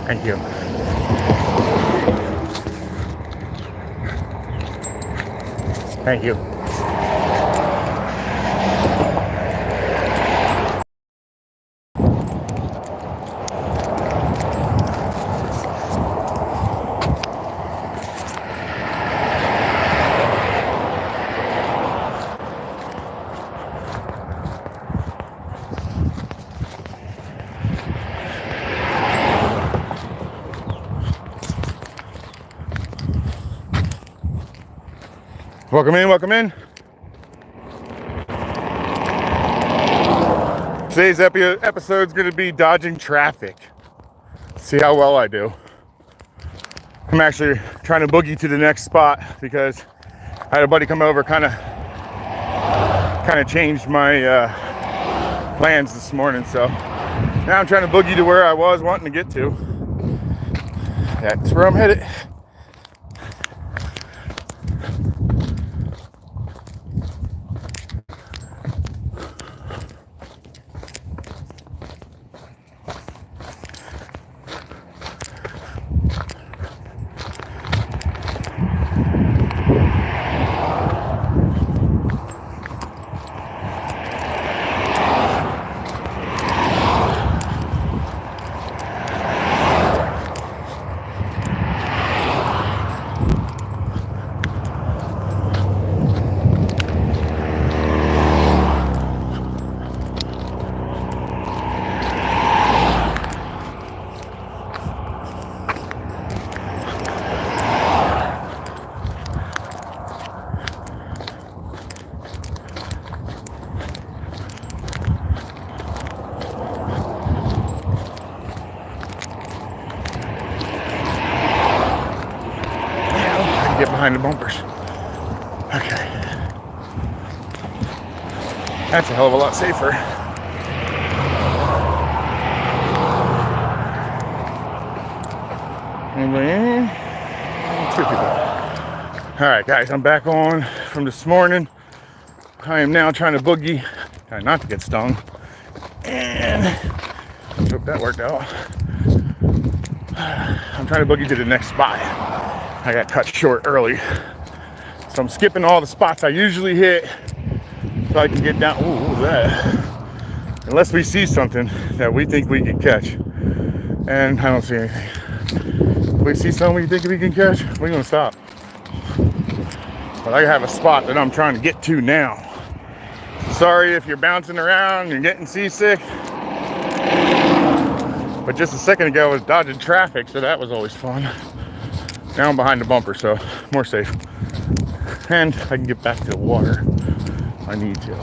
Thank you. Thank you. Welcome in, welcome in. Today's episode's gonna be dodging traffic. See how well I do. I'm actually trying to boogie to the next spot because I had a buddy come over, kind of changed my plans this morning. So now I'm trying to boogie to where I was wanting to get to. That's where I'm headed. Get behind the bumpers. Okay. That's a hell of a lot safer. Anybody in? 2 people. Alright guys, I'm back on from this morning. I am now trying to boogie, trying not to get stung. And hope that worked out. I'm trying to boogie to the next spot. I got cut short early, so I'm skipping all the spots I usually hit so I can get down. Ooh, what was that? Unless we see something that we think we can catch, and I don't see anything. If we see something we think we can catch, we're gonna stop. But I have a spot that I'm trying to get to now. Sorry if you're bouncing around and you're getting seasick, but just a second ago I was dodging traffic, so that was always fun. Now I'm behind the bumper, so more safe. And I can get back to the water if I need to.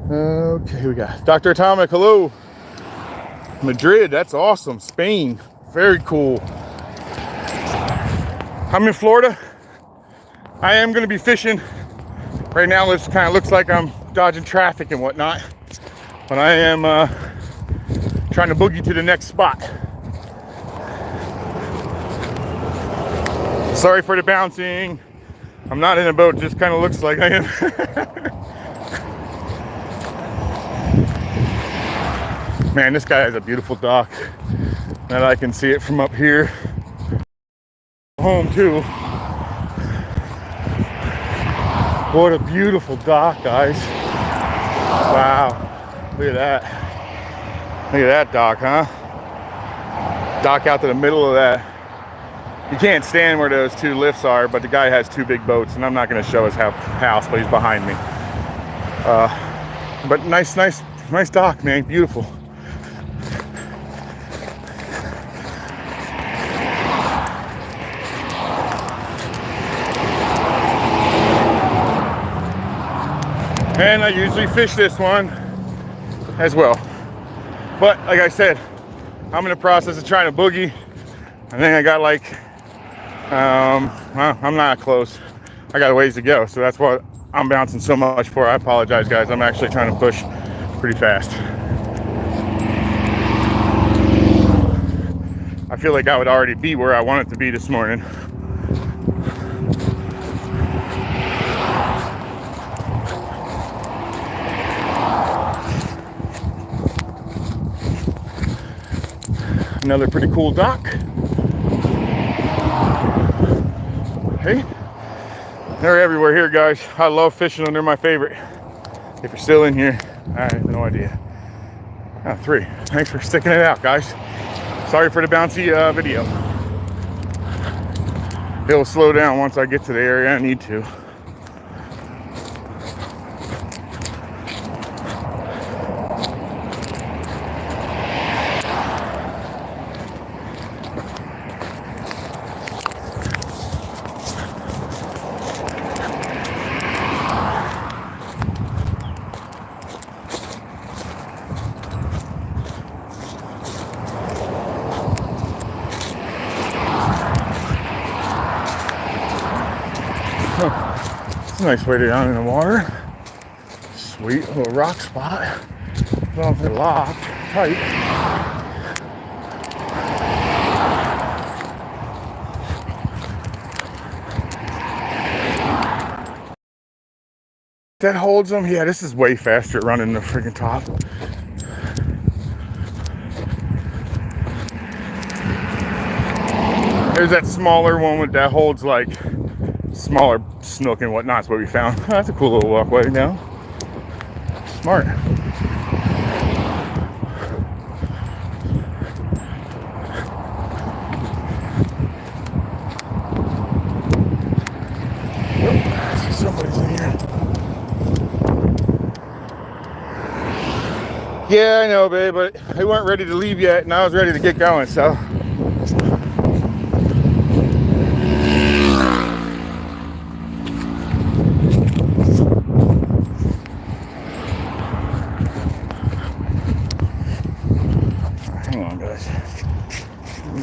Okay, we got Dr. Atomic, hello. Madrid, that's awesome. Spain, very cool. I'm in Florida. I am gonna be fishing. Right now, it kind of looks like I'm dodging traffic and whatnot, but I am trying to boogie to the next spot. Sorry for the bouncing. I'm not in a boat, just kind of looks like I am. Man, this guy has a beautiful dock that I can see it from up here. Home too. What a beautiful dock, guys. Wow. Look at that. Look at that dock, huh? Dock out to the middle of that. You can't stand where those 2 lifts are, but the guy has 2 big boats, and I'm not going to show his house, but he's behind me. But nice dock, man. Beautiful. And I usually fish this one as well. But like I said, I'm in the process of trying to boogie. I think I got like, well, I'm not close. I got a ways to go. So that's what I'm bouncing so much for. I apologize, guys. I'm actually trying to push pretty fast. I feel like I would already be where I wanted to be this morning. Another pretty cool dock. Hey, they're everywhere here, guys. I love fishing them. They're my favorite. If you're still in here, I have no idea. Oh, 3. Thanks for sticking it out, guys. Sorry for the bouncy video. It'll slow down once I get to the area I need to. It's a nice way down in the water. Sweet little rock spot. As long as they're locked tight. That holds them. Yeah, this is way faster running the freaking top. There's that smaller one with that holds like smaller snook and whatnot. That's what we found. Oh, that's a cool little walkway down. Smart. I see somebody's in here. Yeah, I know, babe, but they weren't ready to leave yet, and I was ready to get going, so.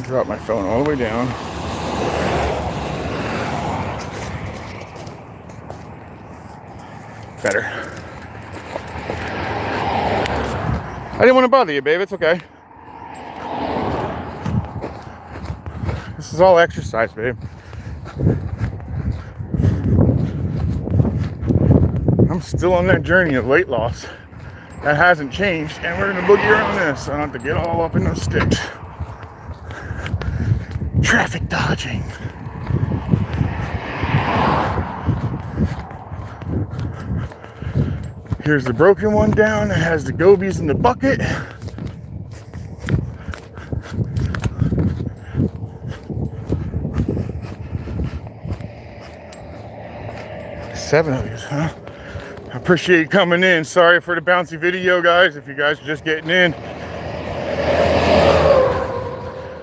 Drop my phone all the way down. Better. I didn't want to bother you, babe. It's okay. This is all exercise, babe. I'm still on that journey of weight loss. That hasn't changed, and we're gonna boogie around this. I don't have to get all up in those sticks. Traffic dodging. Here's the broken one down. It has the gobies in the bucket. Seven of these, huh? I appreciate you coming in. Sorry for the bouncy video, guys. If you guys are just getting in.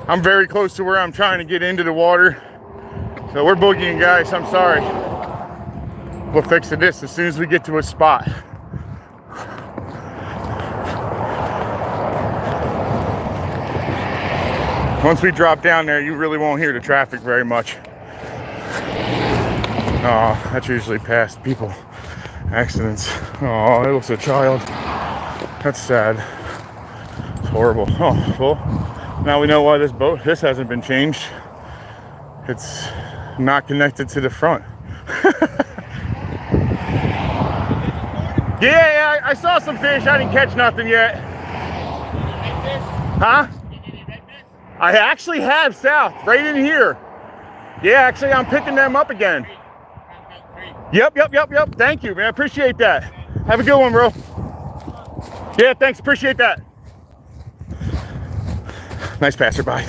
I'm very close to where I'm trying to get into the water. So we're boogieing, guys. I'm sorry. We'll fix this as soon as we get to a spot. Once we drop down there, you really won't hear the traffic very much. Oh, that's usually past people. Accidents. Oh, it was a child. That's sad. It's horrible. Oh, well. Now we know why this hasn't been changed. It's not connected to the front. Yeah, I saw some fish. I didn't catch nothing yet. Huh? I actually have south, right in here. Yeah, actually I'm picking them up again. Yep. Thank you, man. I appreciate that. Have a good one, bro. Yeah, thanks. Appreciate that. Nice passerby.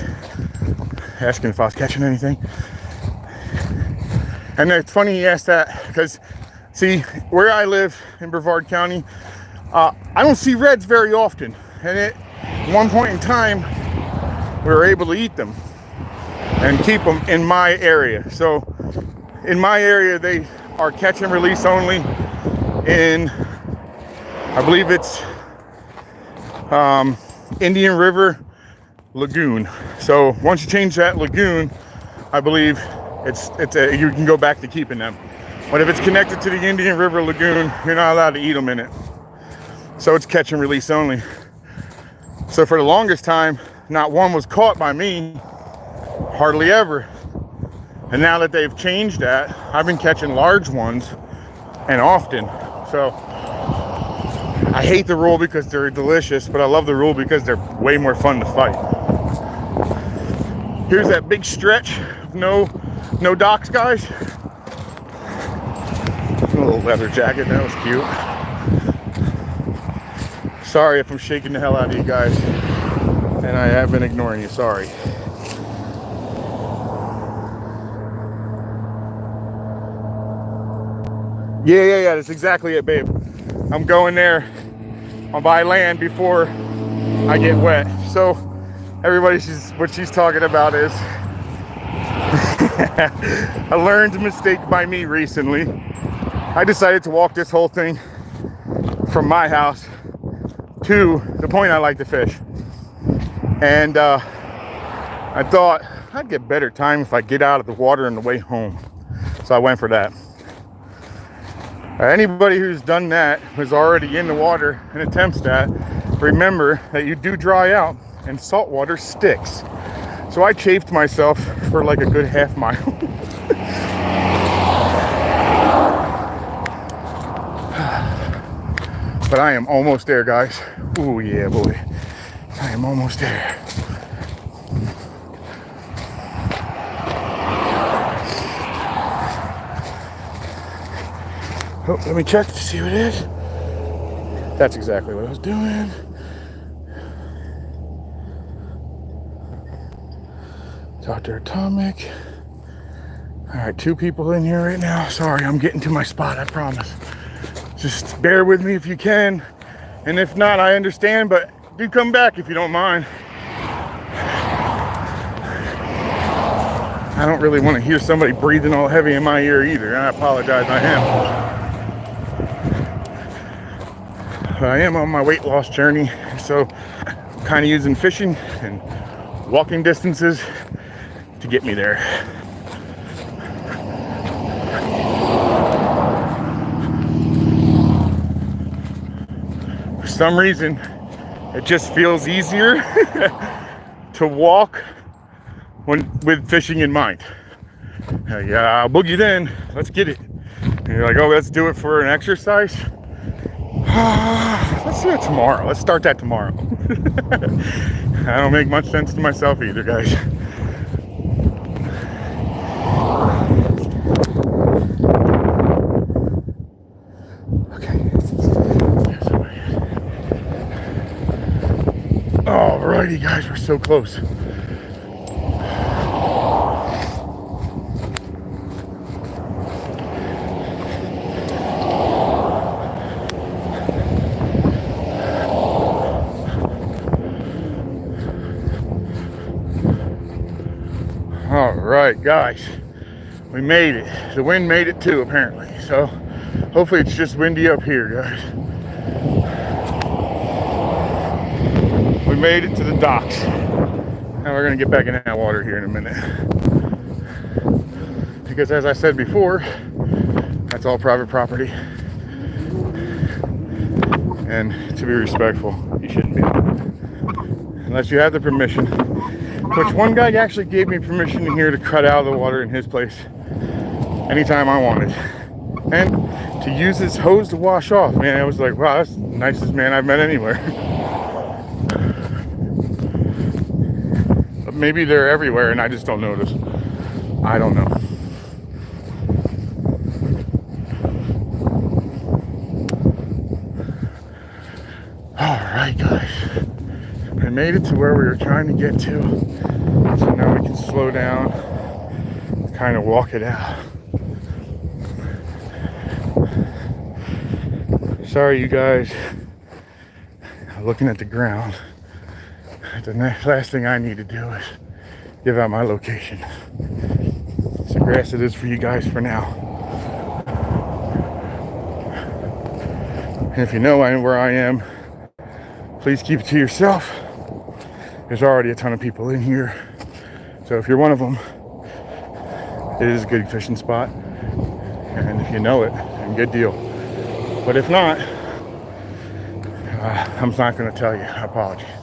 Asking if I was catching anything. And it's funny he asked that because, see, where I live in Brevard County, I don't see reds very often. And at one point in time, we were able to eat them and keep them in my area. So in my area, they are catch and release only in, I believe it's Indian River Lagoon. So once you change that lagoon, I believe you can go back to keeping them. But if it's connected to the Indian River Lagoon, you're not allowed to eat them in it. So it's catch and release only. So for the longest time, not one was caught by me, hardly ever. And now that they've changed that, I've been catching large ones and often. So I hate the rule because they're delicious, but I love the rule because they're way more fun to fight. Here's that big stretch of no docks, guys. A little leather jacket, that was cute. Sorry if I'm shaking the hell out of you guys, and I have been ignoring you, sorry. Yeah, that's exactly it, babe. I'm going there. I'll buy land before I get wet. So everybody, what she's talking about is a learned mistake by me recently. I decided to walk this whole thing from my house to the point I like to fish. And I thought I'd get better time if I get out of the water on the way home. So I went for that. Anybody who's done that, who's already in the water and attempts that, remember that you do dry out and salt water sticks. So I chafed myself for like a good half mile. But I am almost there, guys. Ooh, yeah, boy. I am almost there. Oh, let me check to see what it is. That's exactly what I was doing. Dr. Atomic. All right, 2 people in here right now. Sorry, I'm getting to my spot, I promise. Just bear with me if you can. And if not, I understand, but do come back if you don't mind. I don't really want to hear somebody breathing all heavy in my ear either. I apologize, I am. I am on my weight loss journey, so I'm kind of using fishing and walking distances to get me there. For some reason, it just feels easier to walk with fishing in mind. Yeah, I'll boogie then, let's get it. And you're like, oh, let's do it for an exercise. Let's do it tomorrow. Let's start that tomorrow. I don't make much sense to myself either, guys. Okay. Alrighty, guys, we're so close. All right, guys, we made it. The wind made it too, apparently. So hopefully it's just windy up here, guys. We made it to the docks. Now we're gonna get back in that water here in a minute. Because as I said before, that's all private property. And to be respectful, you shouldn't be. Unless you have the permission. Which one guy actually gave me permission in here to cut out of the water in his place anytime I wanted. And to use his hose to wash off. Man, I was like, wow, that's the nicest man I've met anywhere. But maybe they're everywhere and I just don't notice. I don't know. Alright, guys. I made it to where we were trying to get to. So now we can slow down, kind of walk it out. Sorry, you guys. Looking at the ground. The last thing I need to do is give out my location. So grass it is for you guys for now. And if you know where I am, please keep it to yourself. There's already a ton of people in here. So if you're one of them, it is a good fishing spot. And if you know it, then good deal. But if not, I'm not going to tell you. I apologize.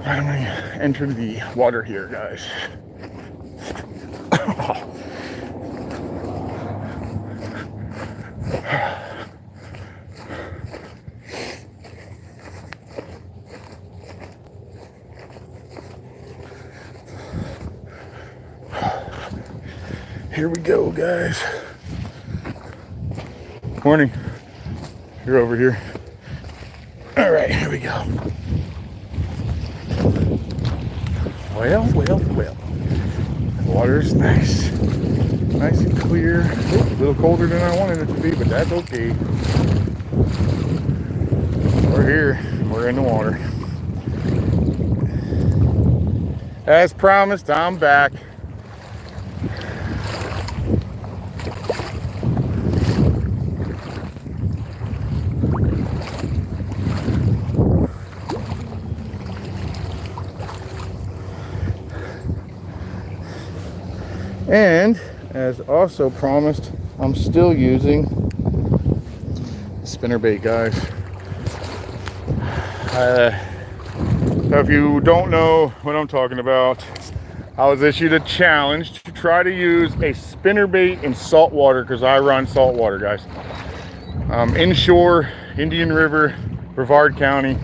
I'm going to enter the water here, guys. Here we go, guys. Morning. You're over here. All right, here we go. Well. The water's nice. Nice and clear. A little colder than I wanted it to be, but that's okay. We're here. We're in the water. As promised, I'm back. And as also promised, I'm still using spinnerbait, guys. So if you don't know what I'm talking about, I was issued a challenge to try to use a spinnerbait in saltwater, because I run saltwater, guys. Inshore, Indian River, Brevard County.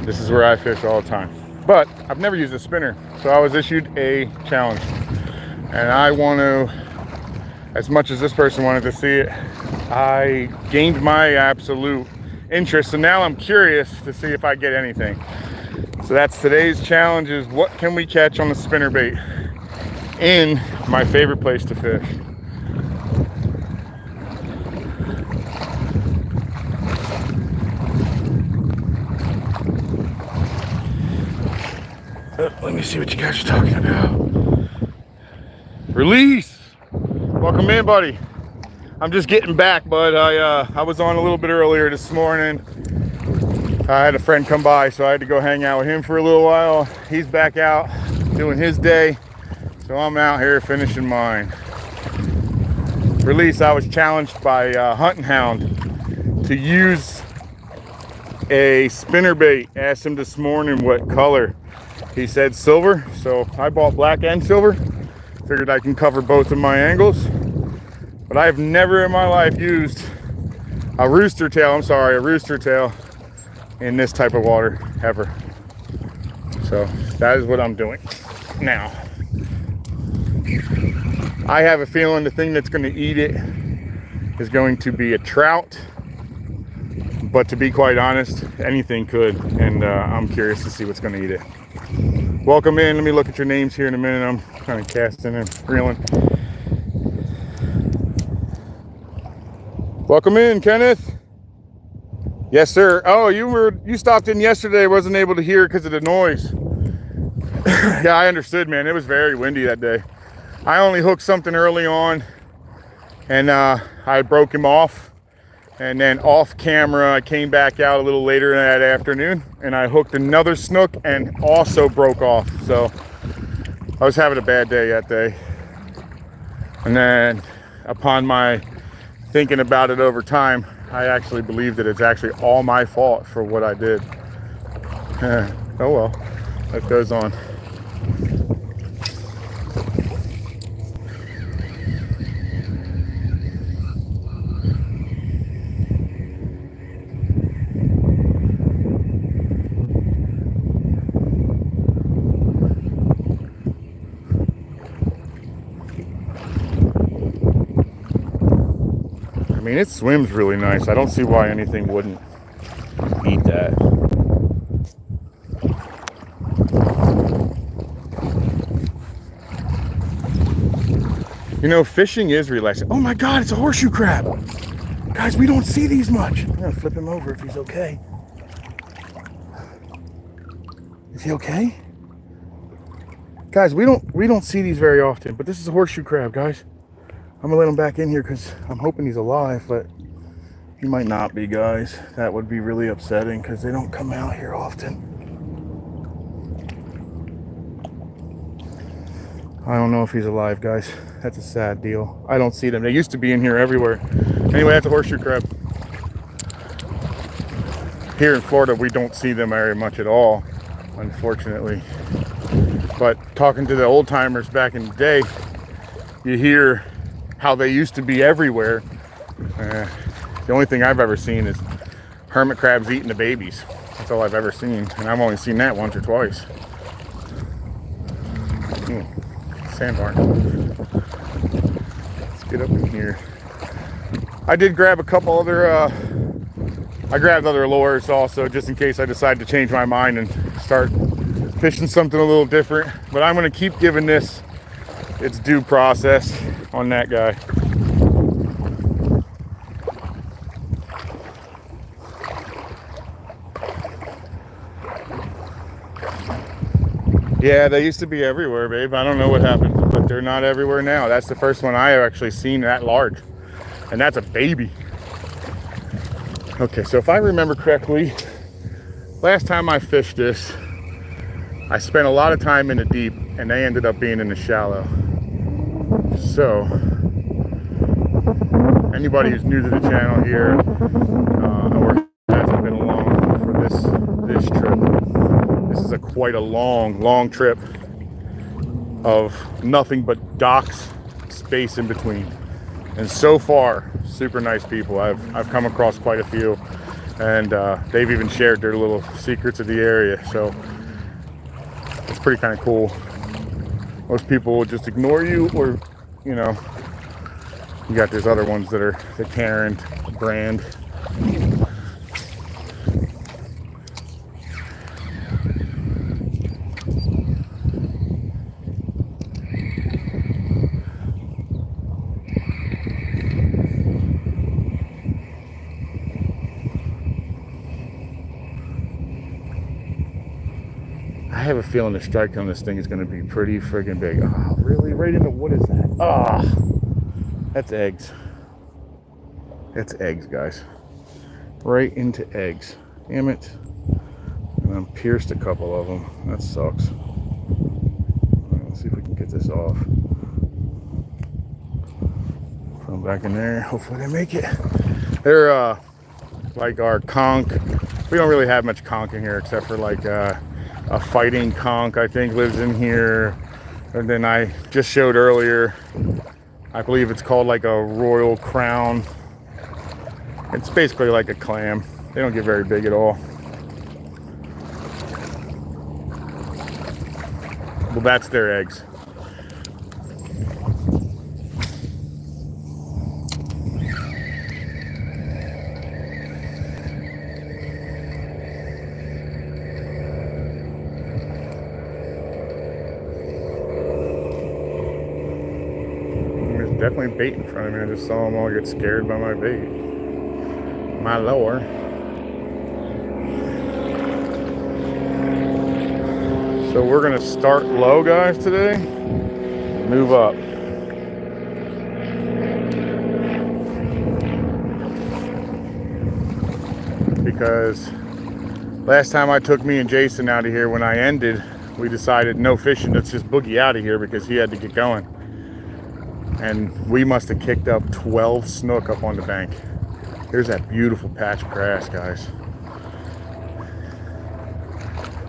This is where I fish all the time. But I've never used a spinner, so I was issued a challenge. And I want to, as much as this person wanted to see it, I gained my absolute interest. So now I'm curious to see if I get anything. So that's today's challenge, is what can we catch on the spinnerbait in my favorite place to fish. Let me see what you guys are talking about. Release. Welcome in, buddy. I'm just getting back, but I was on a little bit earlier this morning. I had a friend come by, so I had to go hang out with him for a little while. He's back out doing his day, so I'm out here finishing mine. Release. I was challenged by Hunting Hound to use a spinnerbait. Asked him this morning what color. He said silver, so I bought black and silver. Figured I can cover both of my angles. But I've never in my life used a rooster tail in this type of water, ever. So that is what I'm doing now. I have a feeling the thing that's gonna eat it is going to be a trout. But to be quite honest, anything could, and I'm curious to see what's gonna eat it. Welcome in. Let me look at your names here in a minute. I'm kind of casting and reeling. Welcome in, Kenneth. Yes, sir. Oh, you stopped in yesterday. Wasn't able to hear because of the noise. Yeah, I understood, man. It was very windy that day. I only hooked something early on, and I broke him off. And then off camera, I came back out a little later that afternoon, and I hooked another snook and also broke off. So I was having a bad day that day. And then upon my thinking about it over time, I actually believe that it's actually all my fault for what I did. Oh well, that goes on. I mean, it swims really nice. I don't see why anything wouldn't eat that. You know, fishing is relaxing. Oh my God, it's a horseshoe crab. Guys, we don't see these much. I'm gonna flip him over if he's okay. Is he okay? Guys, we don't see these very often, but this is a horseshoe crab, guys. I'm gonna let him back in here because I'm hoping he's alive, but he might not be, guys. That would be really upsetting because they don't come out here often. I don't know if he's alive, guys. That's a sad deal. I don't see them. They used to be in here everywhere. Anyway, that's a horseshoe crab. Here in Florida, we don't see them very much at all, unfortunately. But talking to the old timers back in the day, you hear how they used to be everywhere. The only thing I've ever seen is hermit crabs eating the babies. That's all I've ever seen, and I've only seen that once or twice. Sandbar. Let's get up in here. I did grab a couple other, I grabbed other lures also, just in case I decide to change my mind and start fishing something a little different. But I'm gonna keep giving this its due process on that guy. Yeah, they used to be everywhere, babe. I don't know what happened, but they're not everywhere now. That's the first one I have actually seen that large, and that's a baby. Okay, so if I remember correctly, last time I fished this, I spent a lot of time in the deep, and they ended up being in the shallow. So, anybody who's new to the channel here, or hasn't been along for this trip, this is quite a long trip of nothing but docks, space in between. And so far, super nice people. I've come across quite a few, and they've even shared their little secrets of the area. So it's pretty kind of cool. Most people will just ignore you, or you know, you got these other ones that are the Karen brand. I have a feeling the strike on this thing is going to be pretty friggin' big. Oh, really? Right into, what is that? Ah, oh, that's eggs. That's eggs, guys. Right into eggs. Damn it. And I'm pierced a couple of them. That sucks. Right, let's see if we can get this off. Put them back in there. Hopefully they make it. They're like our conch. We don't really have much conch in here except for like a fighting conch, I think, lives in here. And then I just showed earlier, I believe it's called like a royal crown. It's basically like a clam. They don't get very big at all. Well, that's their eggs. Definitely bait in front of me. I just saw them all get scared by my bait. My lure. So we're gonna start low, guys, today. Move up. Because last time I took me and Jason out of here, when I ended, we decided no fishing, let's just boogie out of here because he had to get going. And we must have kicked up 12 snook up on the bank. Here's that beautiful patch of grass, guys.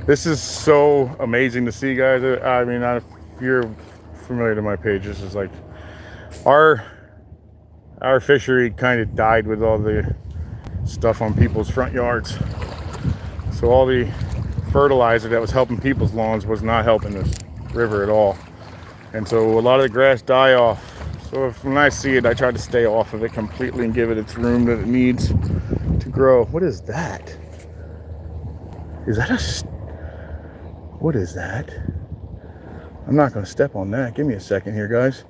This is so amazing to see, guys. I mean, if you're familiar to my page, this is like our fishery kind of died with all the stuff on people's front yards. So all the fertilizer that was helping people's lawns was not helping this river at all. And so a lot of the grass die off. So when I see it, I try to stay off of it completely and give it its room that it needs to grow. What is that? Is that what is that? I'm not going to step on that. Give me a second here, guys.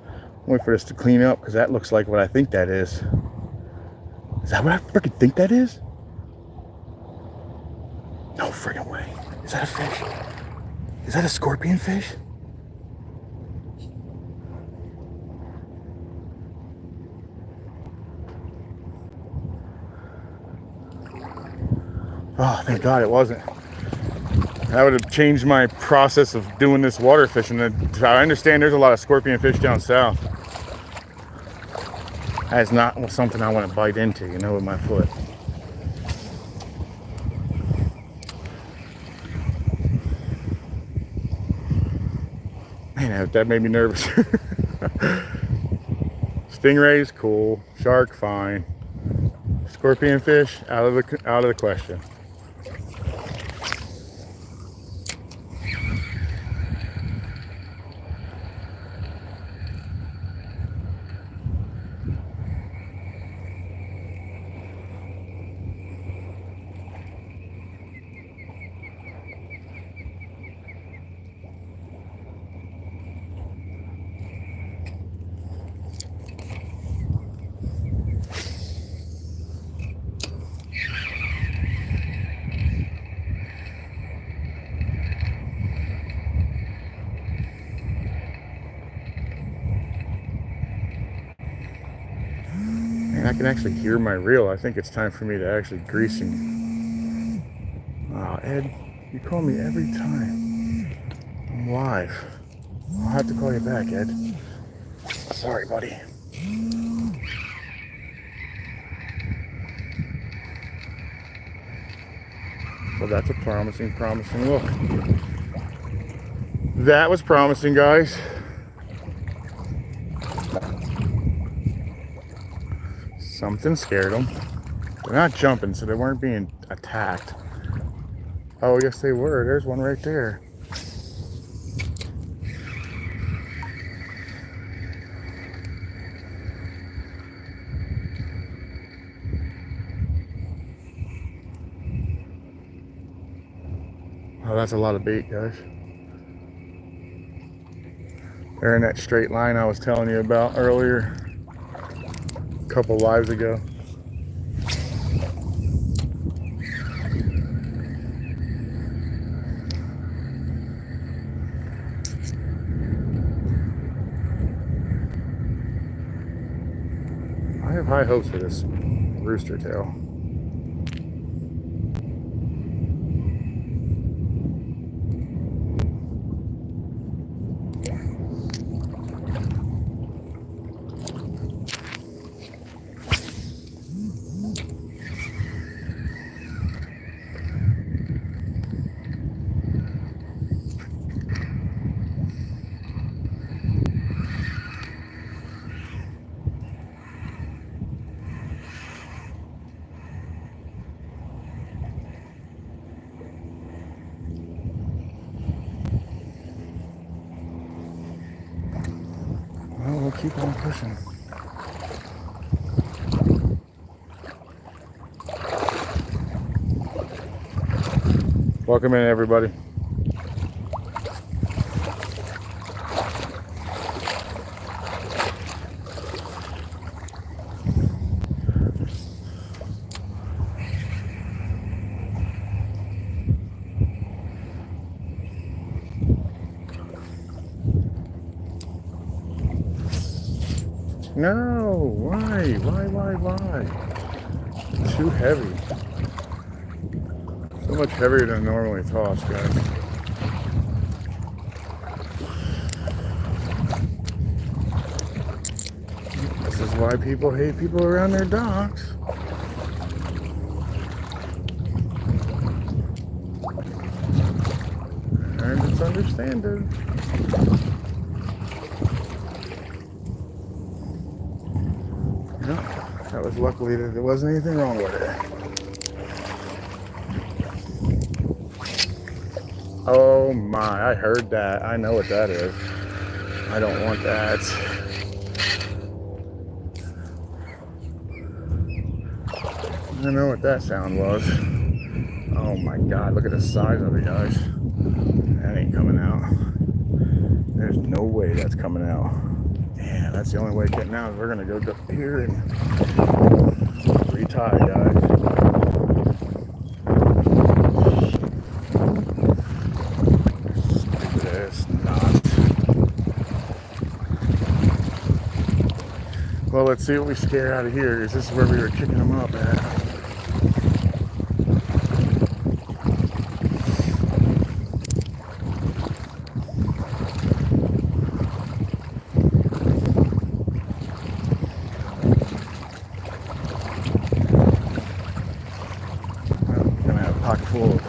Wait for this to clean up, because that looks like what I think that is. Is that what I freaking think that is? No freaking way. Is that a fish? Is that a scorpion fish? Oh, thank God it wasn't. That would have changed my process of doing this water fishing. I understand there's a lot of scorpion fish down south. That is not something I want to bite into, you know, with my foot. Man, that made me nervous. Stingrays, cool. Shark, fine. Scorpion fish, out of the question. And I can actually hear my reel. I think it's time for me to actually grease him. Oh, Ed, you call me every time I'm live. I'll have to call you back, Ed. Sorry, buddy. Well, that's a promising look. That was promising, guys. Something scared them. They're not jumping, so they weren't being attacked. Oh, yes, they were. There's one right there. Oh, that's a lot of bait, guys. They're in that straight line I was telling you about earlier, a couple lives ago. I have high hopes for this rooster tail. Well, we'll keep on pushing. Welcome in, everybody. No, why? Too heavy. So much heavier than normally tossed, guys. This is why people hate people around their docks. And it's understandable. That was luckily that there wasn't anything wrong with it. Oh my, I heard that. I know what that is. I don't want that. I know what that sound was. Oh my God, look at the size of it, guys. That ain't coming out. There's no way that's coming out. Yeah, that's the only way getting out. We're gonna go up here and retie, guys. Stupid ass knot. Well, let's see what we scare out of here, because this is where we were kicking them up at. Pocket full of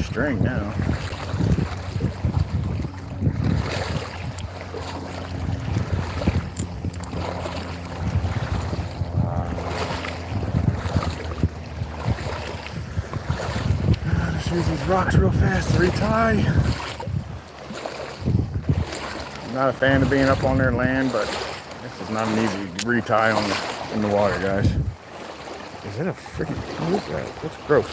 string now. use these rocks real fast to retie. I'm not a fan of being up on their land, but this is not an easy retie in the water, guys. Is that a freaking, what is that? That's gross.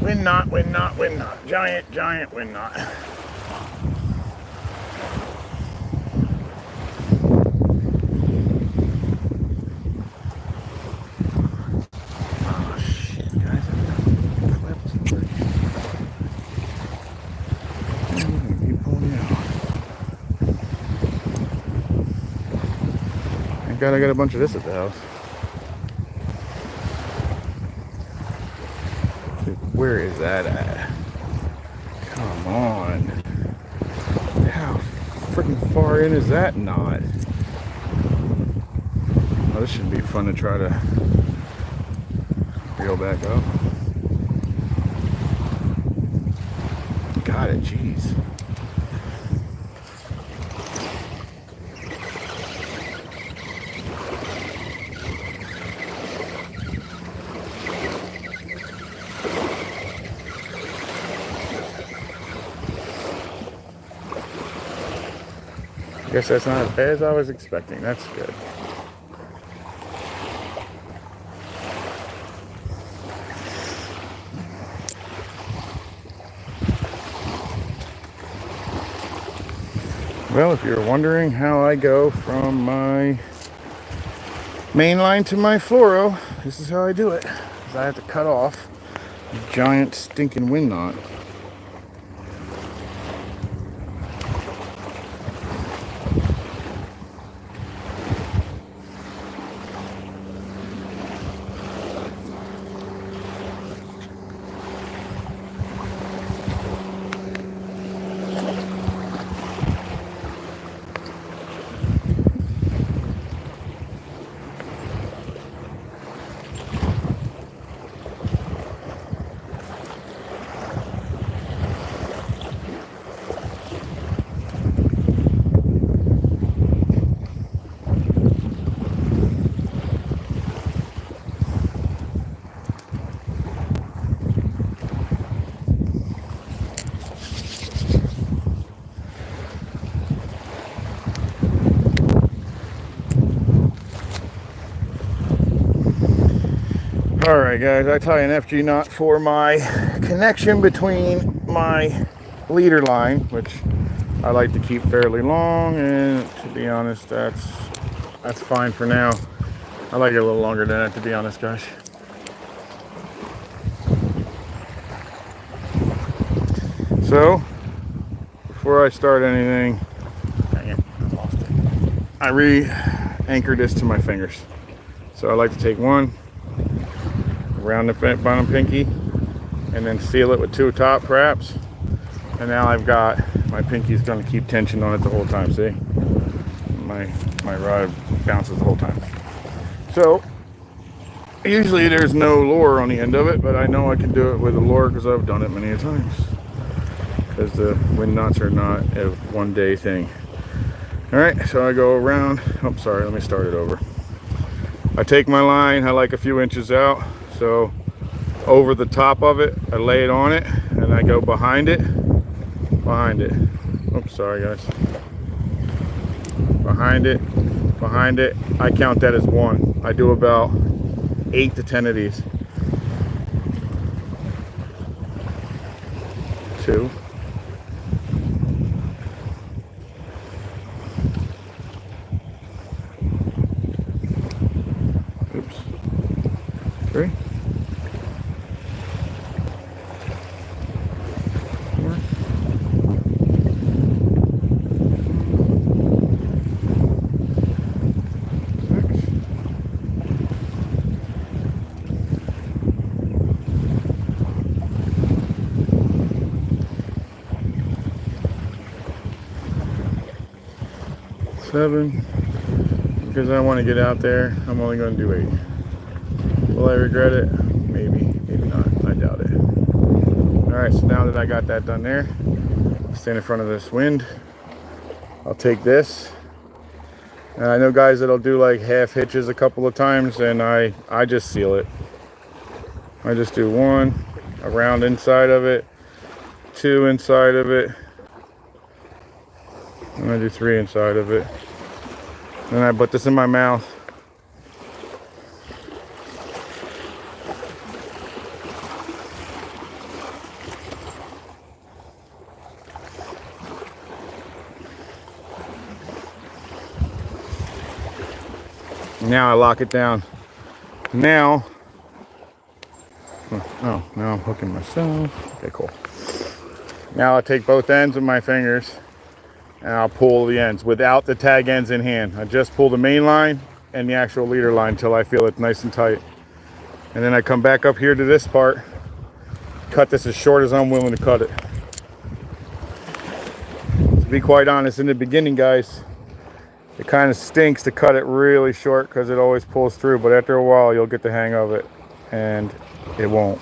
Wind knot, wind knot, wind knot. Giant, giant wind knot. God, I got a bunch of this at the house. Dude, where is that at? Come on. How freaking far in is that knot? Oh, this should be fun to try to reel back up. Got it, jeez. I guess that's not as bad as I was expecting. That's good. Well, if you're wondering how I go from my main line to my fluoro, this is how I do it. Because I have to cut off a giant stinking wind knot. Alright guys, I tie an FG knot for my connection between my leader line, which I like to keep fairly long, and to be honest, that's fine for now. I like it a little longer than that, to be honest, guys. So, before I start anything, dang it, I lost it. I re-anchor this to my fingers. So I like to take one around the bottom pinky and then seal it with 2 top wraps, and now I've got my pinky's going to keep tension on it the whole time. See, my rod bounces the whole time. So usually there's no lure on the end of it, but I know I can do it with a lure because I've done it many times, because the wind knots are not a one-day thing. All right, so I go around. Oh, sorry, let me start it over. I take my line, I like a few inches out. So over the top of it, I lay it on it, and I go behind it. Oops, sorry guys. Behind it. I count that as 1. I do about 8 to 10 of these. 2. Oops. 3. 7, because I want to get out there. I'm only going to do 8. Will I regret it? Maybe, maybe not. I doubt it. Alright, so now that I got that done there, stand in front of this wind, I'll take this. And I know guys that'll do like half hitches a couple of times, and I just seal it. I just do one around inside of it, two inside of it, and I do three inside of it. Then I put this in my mouth. Now I lock it down. Now, oh, now I'm hooking myself. Okay, cool. Now I'll take both ends of my fingers and I'll pull the ends without the tag ends in hand. I just pull the main line and the actual leader line until I feel it's nice and tight. And then I come back up here to this part, cut this as short as I'm willing to cut it. To be quite honest, in the beginning, guys, it kind of stinks to cut it really short because it always pulls through, but after a while you'll get the hang of it and it won't.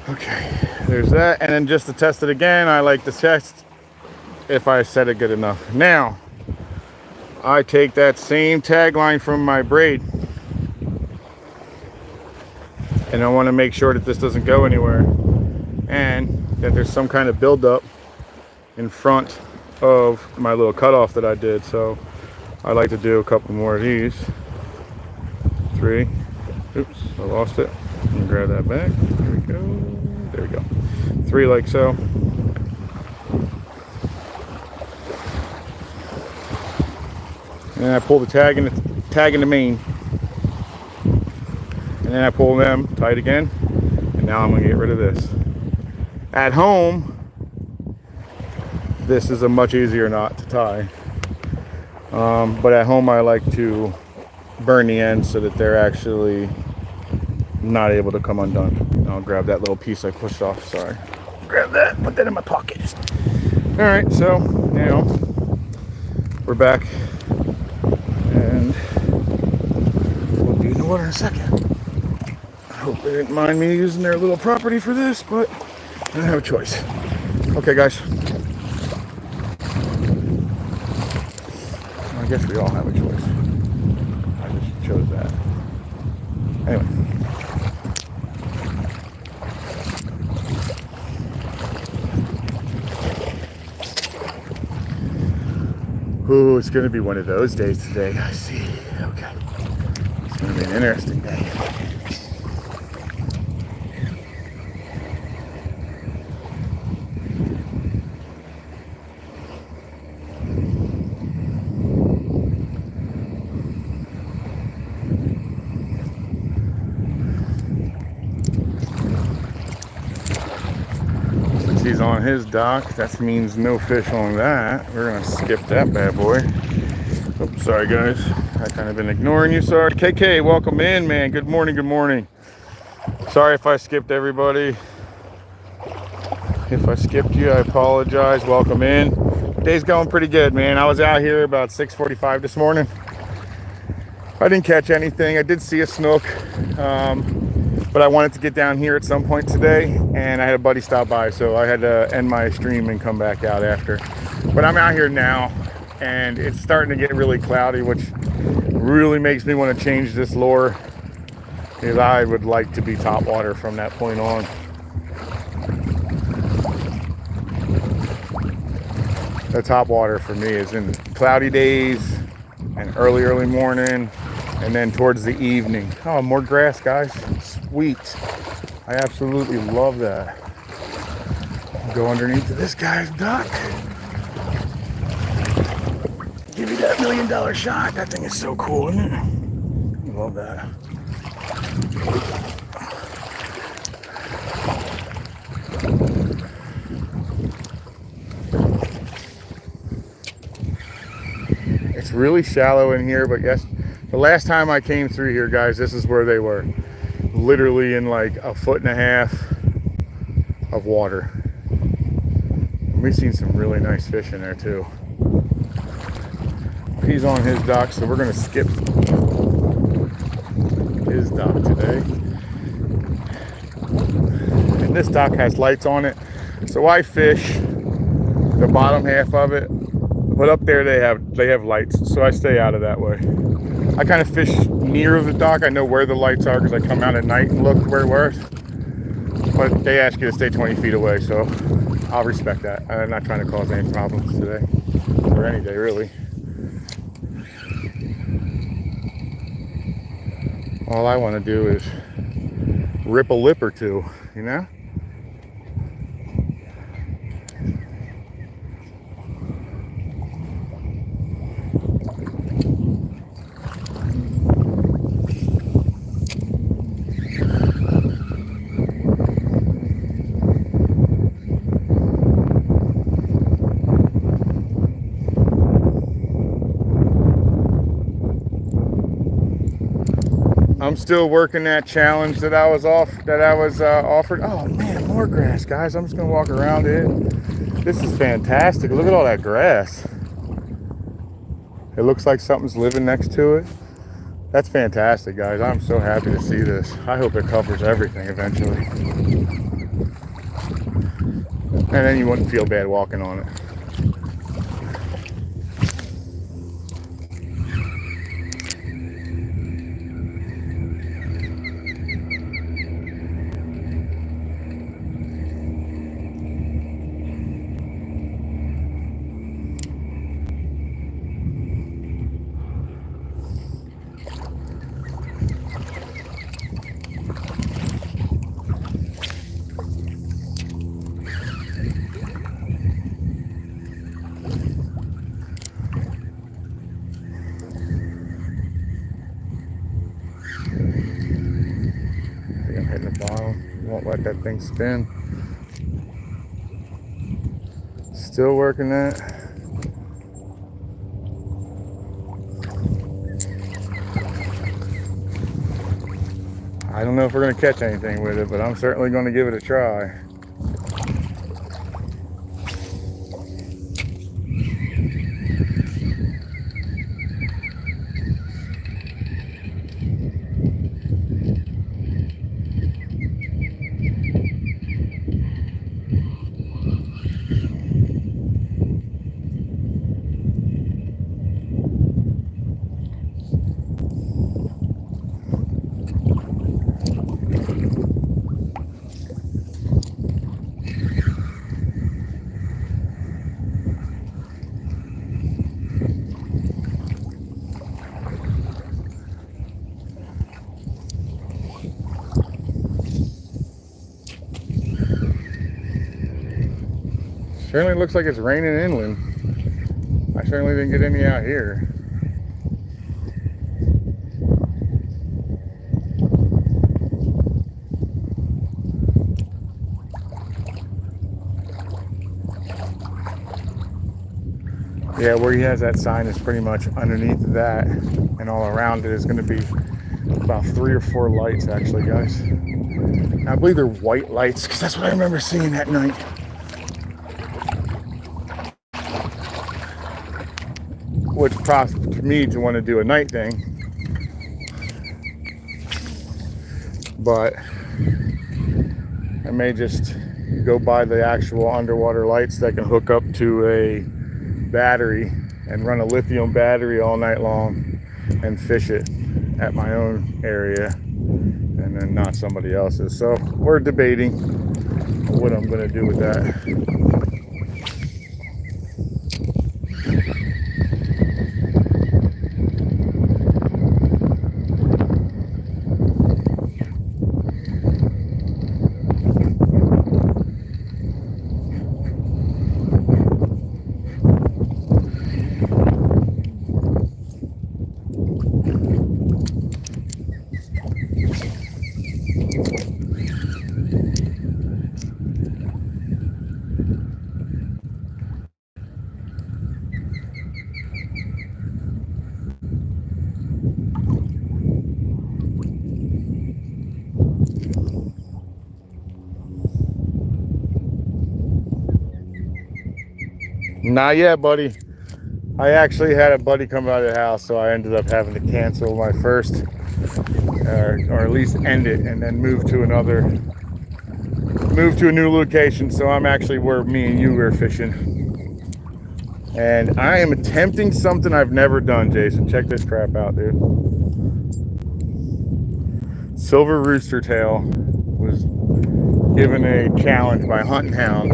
Okay, there's that. And then just to test it again, I like to test if I set it good enough. Now, I take that same tag line from my braid and I want to make sure that this doesn't go anywhere and that there's some kind of buildup in front of my little cutoff that I did. So I like to do a couple more of these. Three. Oops, I lost it. Let me grab that back. There we go. There we go. Three like so. And then I pull the tag in the main. And then I pull them tight again. And now I'm gonna get rid of this. At home, this is a much easier knot to tie. But at home I like to burn the ends so that they're actually not able to come undone. I'll grab that little piece I pushed off, sorry. Grab that, put that in my pocket. All right, so now we're back and we'll be in the water in a second. I hope they didn't mind me using their little property for this, but I don't have a choice. Okay, guys. I guess we all have a choice. I just chose that. Anyway. Ooh, it's going to be one of those days today. I see. Okay. It's going to be an interesting day. He's on his dock. That means no fish on that. We're gonna skip that bad boy. Oops, sorry guys. I kind of been ignoring you. Sorry. KK, welcome in, man. Good morning, good morning. Sorry if I skipped everybody. If I skipped you, I apologize. Welcome in. Day's going pretty good, man. I was out here about 6:45 this morning. I didn't catch anything. I did see a snook. But I wanted to get down here at some point today, and I had a buddy stop by, so I had to end my stream and come back out after. But I'm out here now, and it's starting to get really cloudy, which really makes me want to change this lure, because I would like to be top water from that point on. The top water for me is in cloudy days and early morning, and then towards the evening. Oh, more grass, guys. Sweet. I absolutely love that. Go underneath of this guy's dock. Give you that $1 million shot. That thing is so cool, isn't it? I love that. It's really shallow in here, but yes, the last time I came through here, guys, this is where they were. Literally in like 1.5 feet of water. And we've seen some really nice fish in there too. He's on his dock, so we're gonna skip his dock today. And this dock has lights on it, so I fish the the bottom half of it. But up there they have lights, so I stay out of that way. I kind of fish near the dock. I know where the lights are because I come out at night and look where it was. But they ask you to stay 20 feet away, so I'll respect that. I'm not trying to cause any problems today, or any day really. All I want to do is rip a lip or two, you know? I'm still working that challenge that I was offered. Oh man, more grass, guys. I'm just gonna walk around it. This is fantastic. Look at all that grass. It looks like something's living next to it. That's fantastic, guys. I'm so happy to see this. I hope it covers everything eventually. And then you wouldn't feel bad walking on it. I'm hitting the bottom. Won't let that thing spin. Still working that. I don't know if we're going to catch anything with it, but I'm certainly going to give it a try. Certainly looks like it's raining inland. I certainly didn't get any out here. Yeah, where he has that sign is pretty much underneath that, and all around it is going to be about 3 or 4 lights actually, guys. And I believe they're white lights because that's what I remember seeing that night. Which prompted me to want to do a night thing, but I may just go buy the actual underwater lights that can hook up to a battery and run a lithium battery all night long and fish it at my own area and then not somebody else's. So we're debating what I'm going to do with that. Not yet, buddy. I actually had a buddy come by the house, so I ended up having to cancel my first, or at least end it, and then move to a new location. So I'm actually where me and you were fishing. And I am attempting something I've never done, Jason. Check this crap out, dude. Silver rooster tail was given a challenge by Hunt and Hound,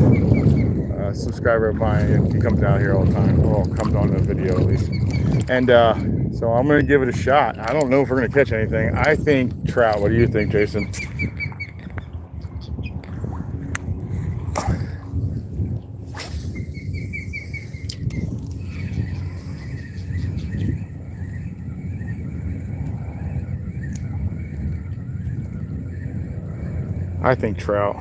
a subscriber of mine. He comes out here all the time. Well, comes on the video at least. And so I'm going to give it a shot. I don't know if we're going to catch anything. I think trout. What do you think, Jason? I think trout.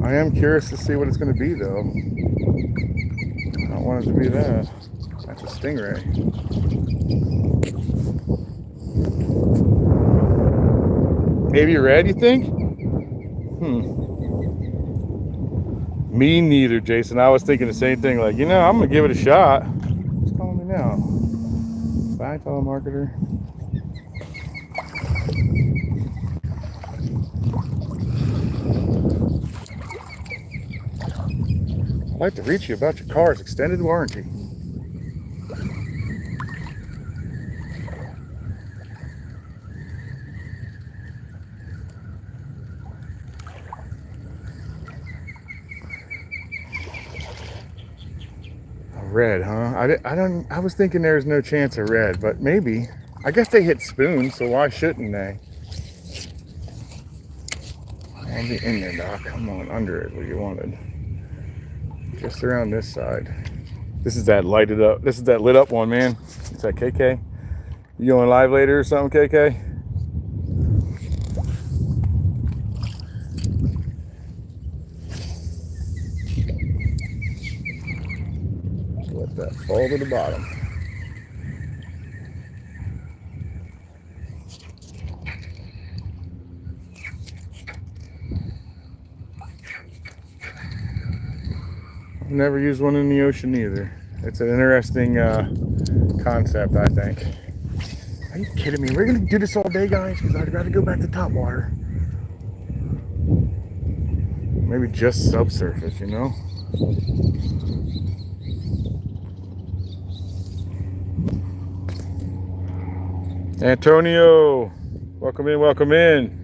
I am curious to see what it's going to be, though. I don't want it to be that. That's a stingray. Maybe red, you think? Me neither, Jason. I was thinking the same thing. Like, I'm going to give it a shot. Who's calling me now? Bye, telemarketer. I'd like to reach you about your car's extended warranty. Red, huh? I was thinking there's no chance of red, but maybe. I guess they hit spoons, so why shouldn't they? I'll be in there, Doc. Come on, under it, what you wanted. Just around this side. This is that lighted up. This is that lit up one, man. It's that KK. You going live later or something, KK? Let that fall to the bottom. I've never used one in the ocean either. It's an interesting concept, I think. Are you kidding me? We're gonna do this all day, guys, because I'd rather go back to top water. Maybe just subsurface, Antonio, welcome in, welcome in.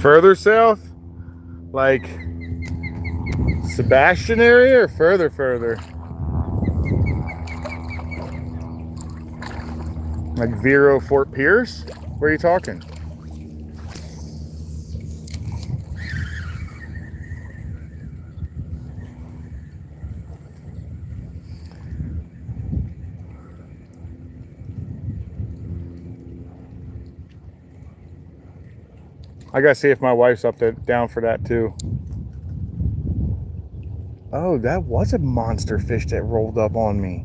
Further south? Like Sebastian area or further? Like Vero, Fort Pierce? Where are you talking? I gotta see if my wife's up there down for that too. Oh, that was a monster fish that rolled up on me.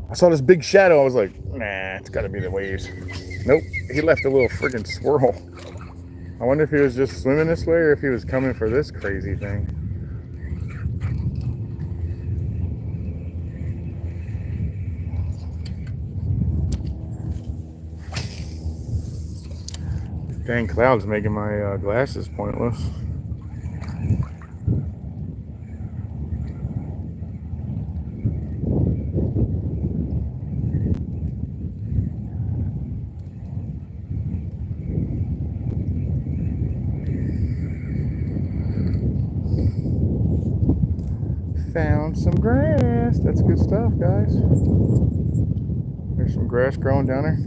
I saw this big shadow. I was like, nah, it's gotta be the waves. Nope, he left a little friggin' swirl. I wonder if he was just swimming this way or if he was coming for this crazy thing. Dang clouds making my glasses pointless. Found some grass. That's good stuff, guys. There's some grass growing down there.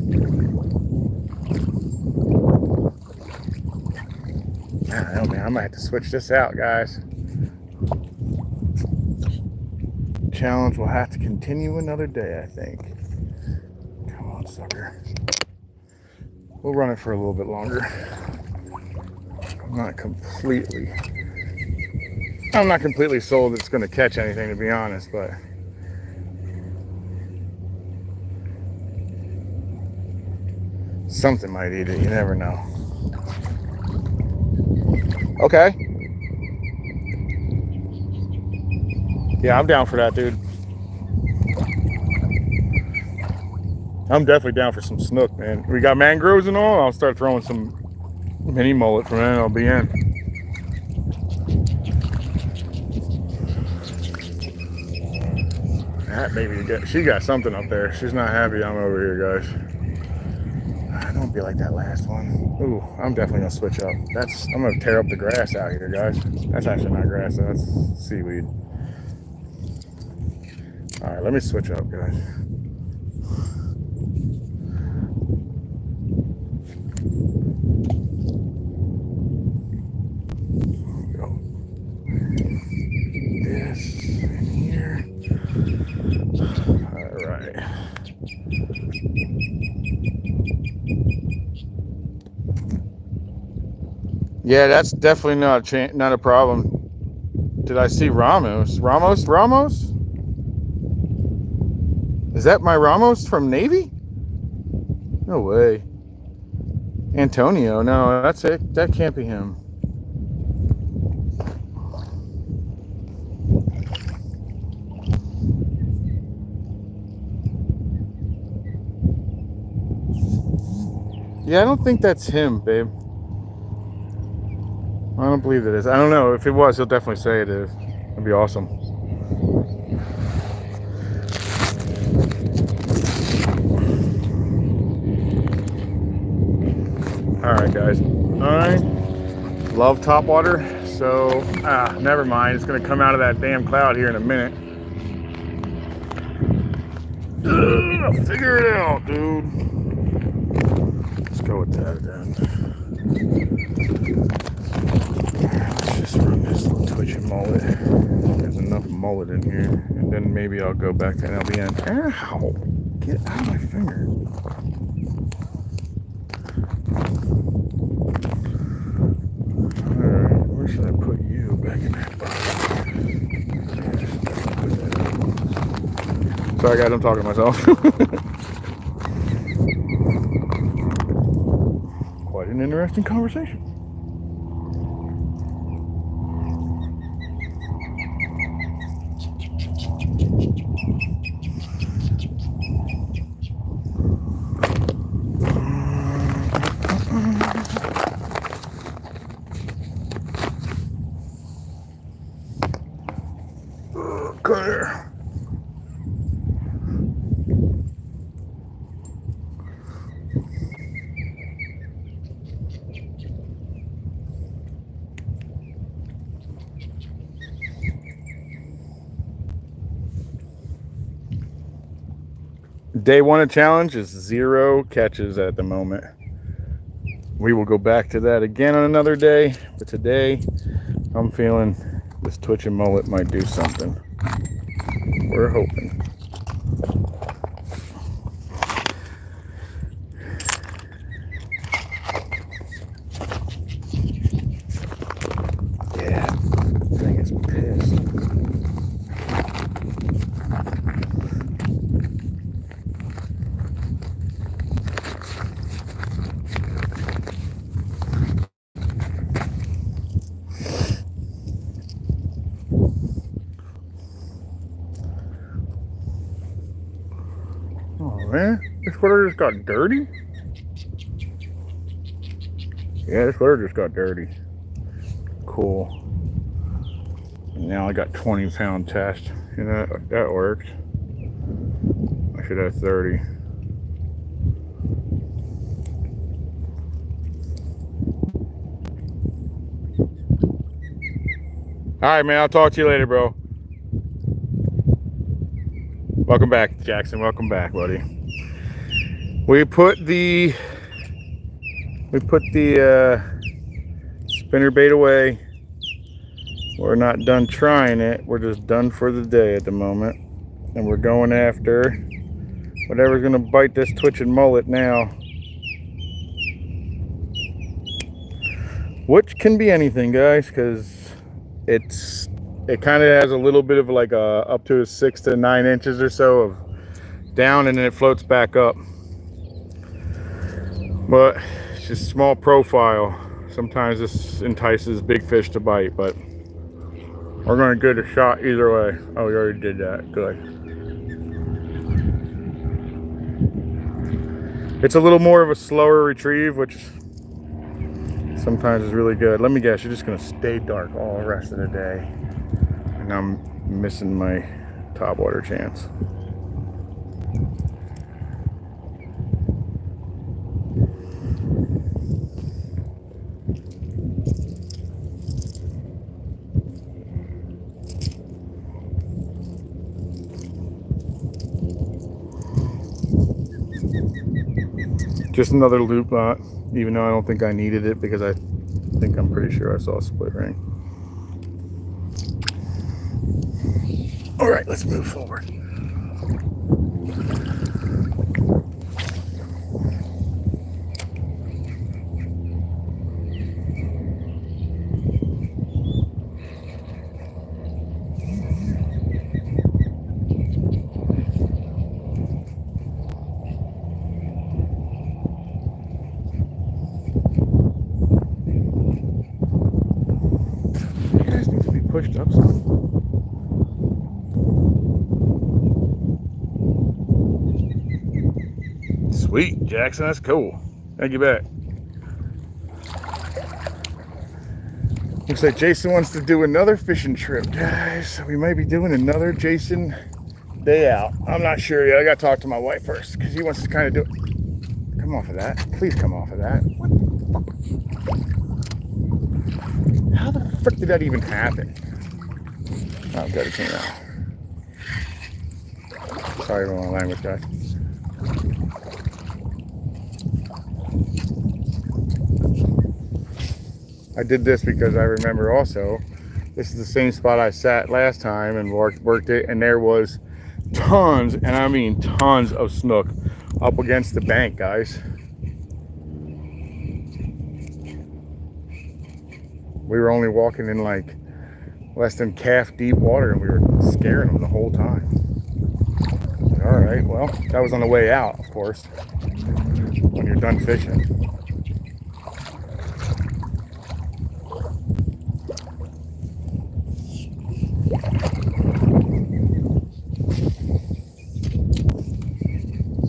I don't know, man. I might have to switch this out, guys. Challenge will have to continue another day, I think. Come on, sucker. We'll run it for a little bit longer. I'm not completely sold it's going to catch anything, to be honest, but something might eat it. You never know. Okay. Yeah, I'm down for that, dude. I'm definitely down for some snook, man. We got mangroves and all. I'll start throwing some mini mullet from then. I'll be in. That baby, she got something up there. She's not happy I'm over here, guys. Don't be like that last one. Ooh, I'm definitely gonna switch up. I'm gonna tear up the grass out here, guys. That's actually not grass, that's seaweed. All right, let me switch up, guys. Go. This in here. All right. Yeah, that's definitely not a problem. Did I see Ramos? Ramos? Is that my Ramos from Navy? No way. Antonio, no, that's it. That can't be him. Yeah, I don't think that's him, babe. I don't believe it is. I don't know. If it was, he'll definitely say it is. That'd be awesome. Alright, guys. I love topwater, so never mind. It's gonna come out of that damn cloud here in a minute. I'll figure it out, dude. Let's go with that then. Let's just run this little twitching mullet. There's enough mullet in here, and then maybe I'll go back to NLBN. Ow! Get out of my finger. Alright, where should I put you? Back in that box. Sorry guys, I'm talking to myself. Quite an interesting conversation. Clear. Day one of challenge is 0 catches at the moment. We will go back to that again on another day, but today I'm feeling this twitching mullet might do something. We're hoping. Yeah, that thing is pissed. Man, this water just got dirty. Yeah, this water just got dirty. Cool. And now I got 20-pound test. You know, that worked. I should have 30. All right, man. I'll talk to you later, bro. Welcome back, Jackson. Welcome back, buddy. We put the spinner bait away. We're not done trying it. We're just done for the day at the moment, and we're going after whatever's gonna bite this twitching mullet now, which can be anything, guys, because it kind of has a little bit of like up to 6 to 9 inches or so of down, and then it floats back up. But it's just small profile. Sometimes this entices big fish to bite, but We're going to get a shot either way. Oh, we already did that. Good. It's a little more of a slower retrieve, which sometimes is really good. Let me guess, you're just going to stay dark all the rest of the day. And I'm missing my topwater chance. Just another loop knot, even though I don't think I needed it because I'm pretty sure I saw a split ring. All right, let's move forward. Pushed up some. Sweet, Jackson, that's cool. Thank you back. Looks like Jason wants to do another fishing trip, guys. So we might be doing another Jason day out. I'm not sure yet. I gotta talk to my wife first because he wants to kind of do it. Come off of that. Please come off of that. What the fuck? How the frick did that even happen? Oh, good, it came out. Sorry for my language, guys. I did this because I remember also, this is the same spot I sat last time and worked it, and there was tons, and I mean tons of snook up against the bank, guys. We were only walking in like less than calf deep water, and we were scaring them the whole time. All right, well, that was on the way out, of course, when you're done fishing.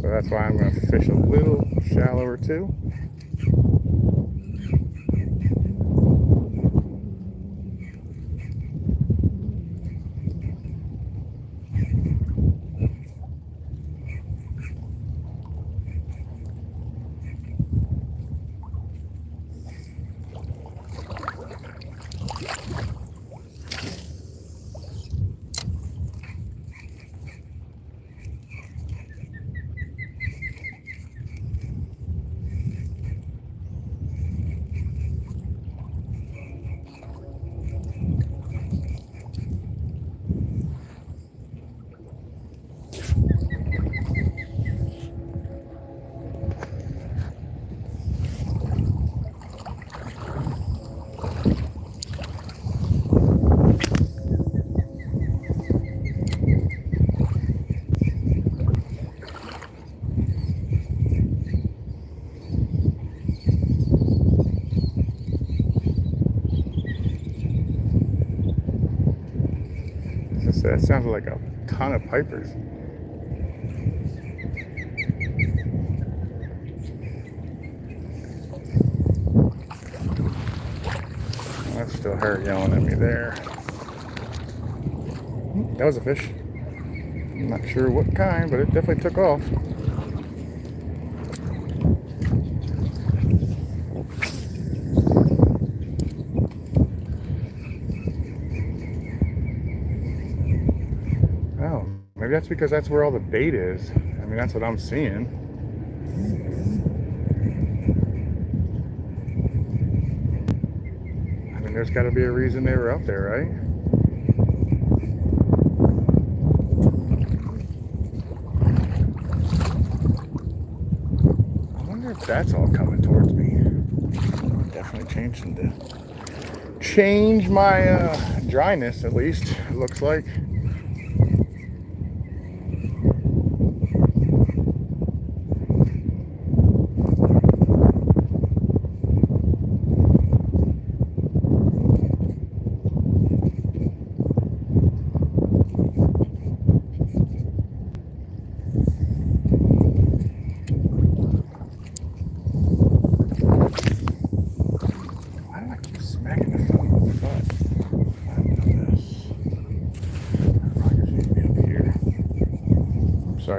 So that's why I'm going to fish a little shallower too. That sounded like a ton of pipers. That's still her yelling at me there. That was a fish. I'm not sure what kind, but it definitely took off. Maybe that's because that's where all the bait is. I mean, that's what I'm seeing. I mean, there's got to be a reason they were up there, right? I wonder if that's all coming towards me. Definitely change my dryness, at least, it looks like.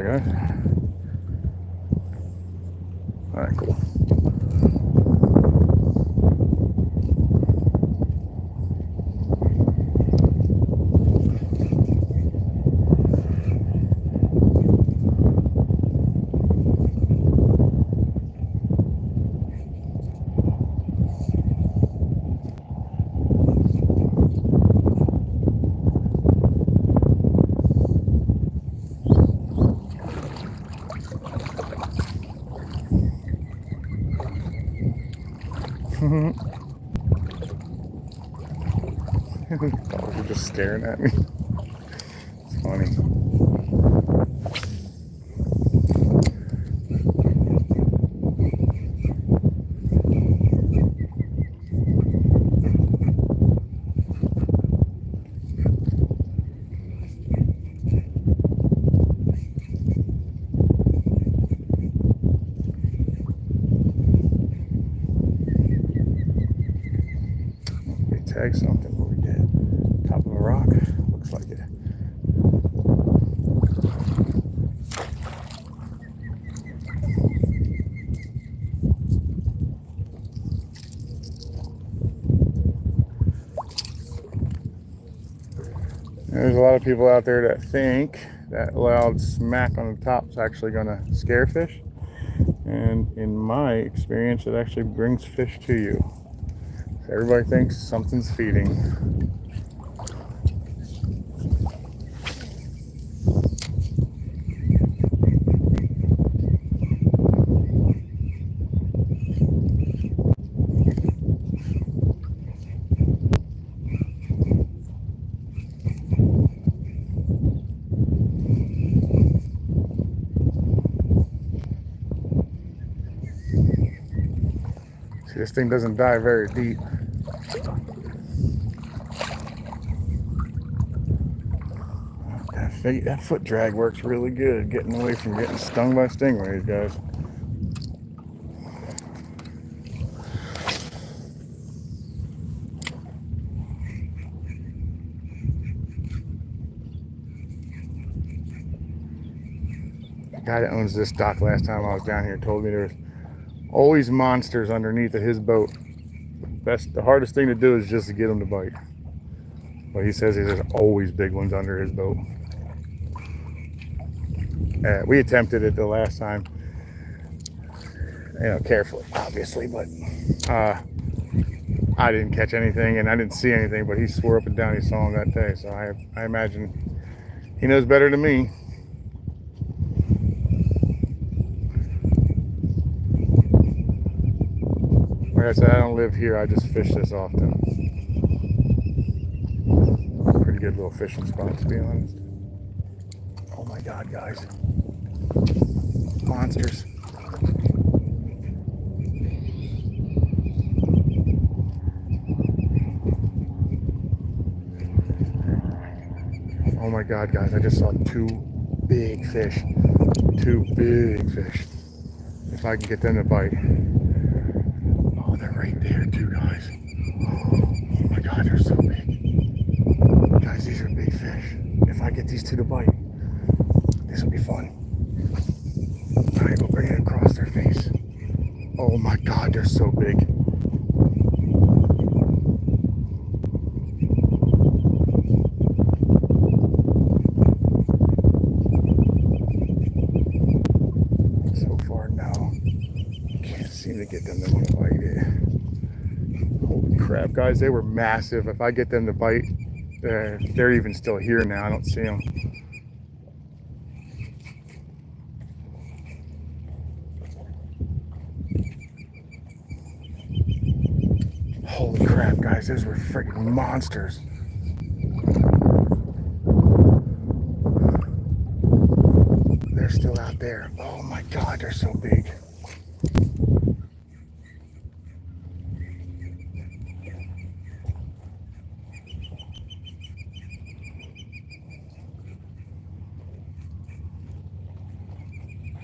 spot, guys. All right, cool. You're just staring at me. It's funny. We tag something. What we did? Top of a rock. Looks like it. There's a lot of people out there that think that loud smack on the top is actually going to scare fish. And in my experience, it actually brings fish to you. So everybody thinks something's feeding. See, this thing doesn't dive very deep. That foot drag works really good, getting away from getting stung by stingrays, guys. The guy that owns this dock last time I was down here told me there's always monsters underneath of his boat. The hardest thing to do is just to get them to bite. But he says there's always big ones under his boat. We attempted it the last time, carefully, obviously, but I didn't catch anything and I didn't see anything, but he swore up and down he saw him that day. So I imagine he knows better than me. Like I said, I don't live here, I just fish this often. Pretty good little fishing spot, to be honest. Oh my God, guys. Monsters. Oh my God, guys, I just saw two big fish. Two big fish. If I can get them to bite. Oh, they're right there too, guys. Oh my God, they're so big. Guys, these are big fish. If I get these two to bite, this will be fun. All right, we'll bring it across their face. Oh my God, they're so big. So far, no. Can't seem to get them to want to bite it. Holy crap, guys, they were massive. If I get them to bite, they're even still here now. I don't see them. Holy crap, guys, those were freaking monsters. They're still out there. Oh my God, they're so big.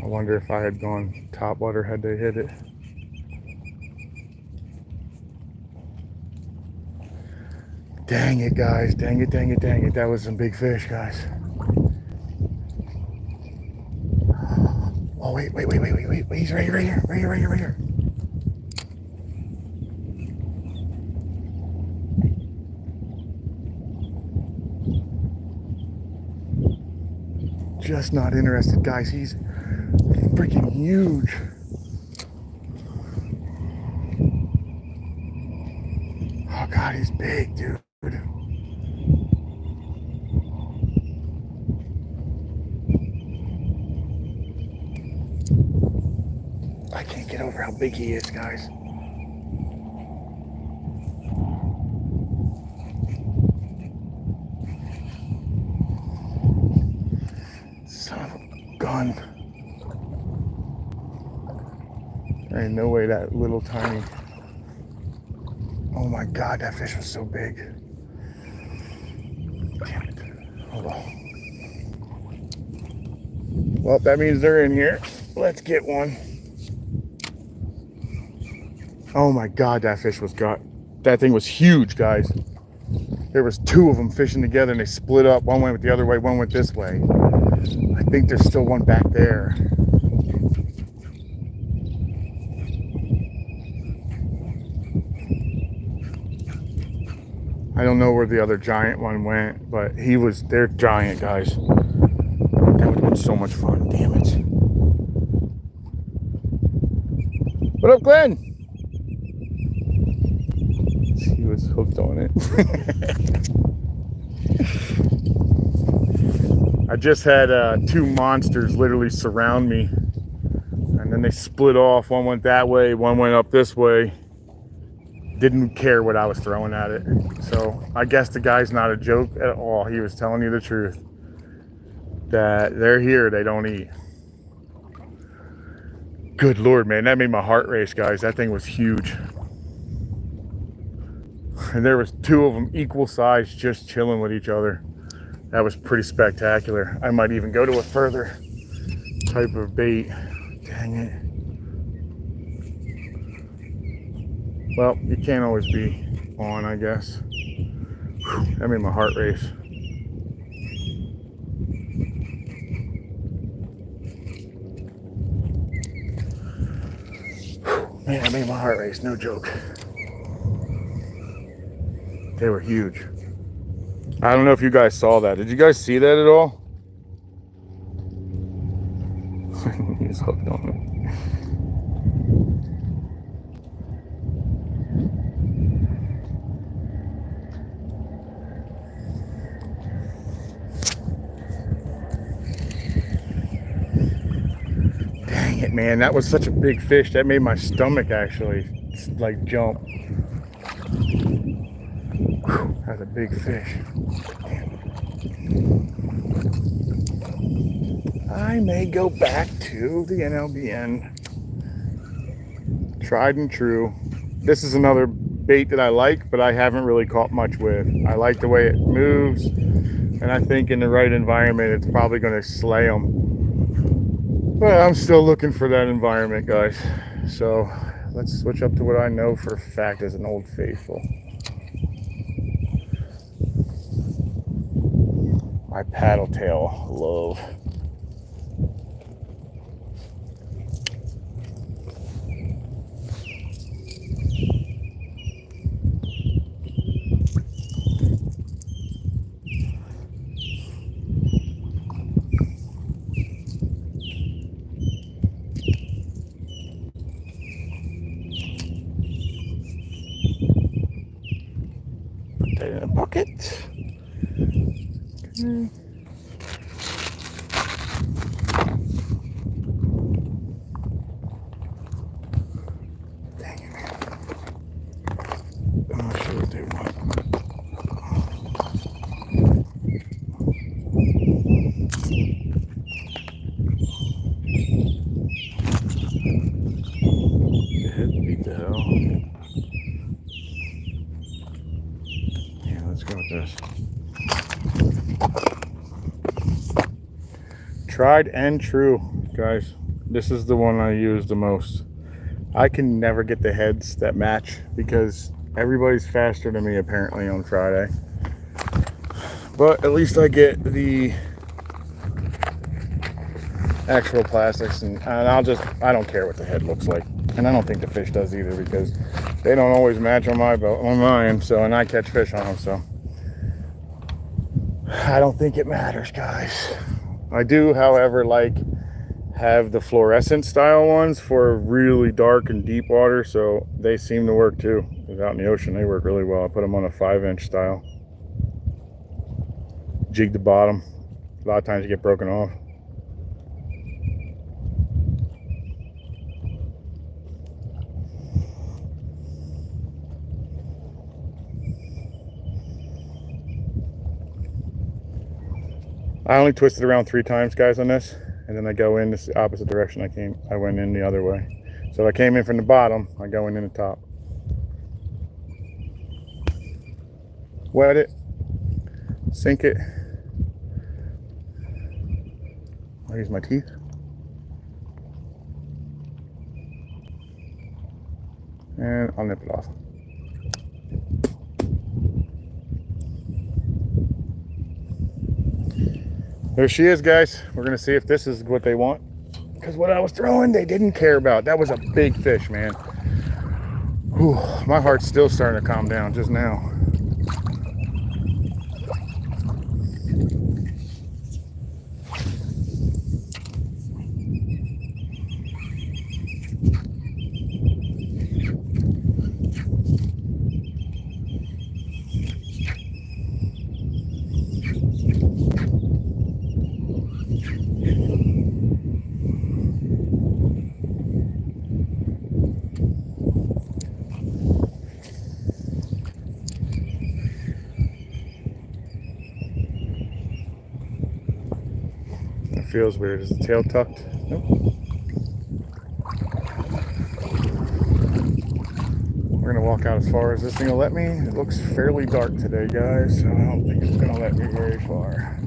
I wonder if I had gone top water, had they hit it. Dang it, guys. Dang it, dang it, dang it. That was some big fish, guys. Oh, wait. He's right here. Just not interested, guys. He's freaking huge. Oh, God, he's big, dude. I can't get over how big he is, guys. Son of a gun. There ain't no way that little tiny. Oh my God, that fish was so big. Damn it. Hold on. Well, that means they're in here. Let's get one. Oh my God, that fish was got. That thing was huge, guys. There was two of them fishing together and they split up. One went the other way, one went this way. I think there's still one back there. I don't know where the other giant one went, but they're giant, guys. That would have been so much fun, damn it. What up, Glenn? He was hooked on it. I just had two monsters literally surround me, and then they split off. One went that way, one went up this way. Didn't care what I was throwing at it. So I guess the guy's not a joke at all. He was telling you the truth. That they're here, they don't eat. Good Lord, man, that made my heart race, guys. That thing was huge. And there was two of them equal size just chilling with each other. That was pretty spectacular. I might even go to a further type of bait. Dang it. Well, you can't always be on, I guess. Whew, that made my heart race. Whew, man, that made my heart race, no joke. They were huge. I don't know if you guys saw that. Did you guys see that at all? He's hooked on it. Dang it, man. That was such a big fish. That made my stomach actually like jump. Whew, that's a big fish. I may go back to the NLBN. Tried and true. This is another bait that I like, but I haven't really caught much with. I like the way it moves, and I think in the right environment, it's probably going to slay them. But I'm still looking for that environment, guys. So let's switch up to what I know for a fact is an Old Faithful. My paddle tail love. Put that in a bucket. Okay. Tried and true, guys. This is the one I use the most. I can never get the heads that match because everybody's faster than me apparently on Friday. But at least I get the actual plastics, and I don't care what the head looks like, and I don't think the fish does either, because they don't always match on mine. So, and I catch fish on them, so I don't think it matters, guys. I do, however, have the fluorescent style ones for really dark and deep water, so they seem to work too. Because out in the ocean, they work really well. I put them on a 5-inch style. Jig the bottom. A lot of times you get broken off. I only twisted around 3 times, guys, on this, and then I go in the opposite direction I went in the other way. So if I came in from the bottom, I go in the top. Wet it, sink it. I'll use my teeth. And I'll nip it off. There she is, guys. We're gonna see if this is what they want, because what I was throwing, they didn't care about. That was a big fish, man. Whew, my heart's still starting to calm down just now. Feels weird. Is the tail tucked? Nope. We're gonna walk out as far as this thing will let me. It looks fairly dark today, guys, so I don't think it's gonna let me very far.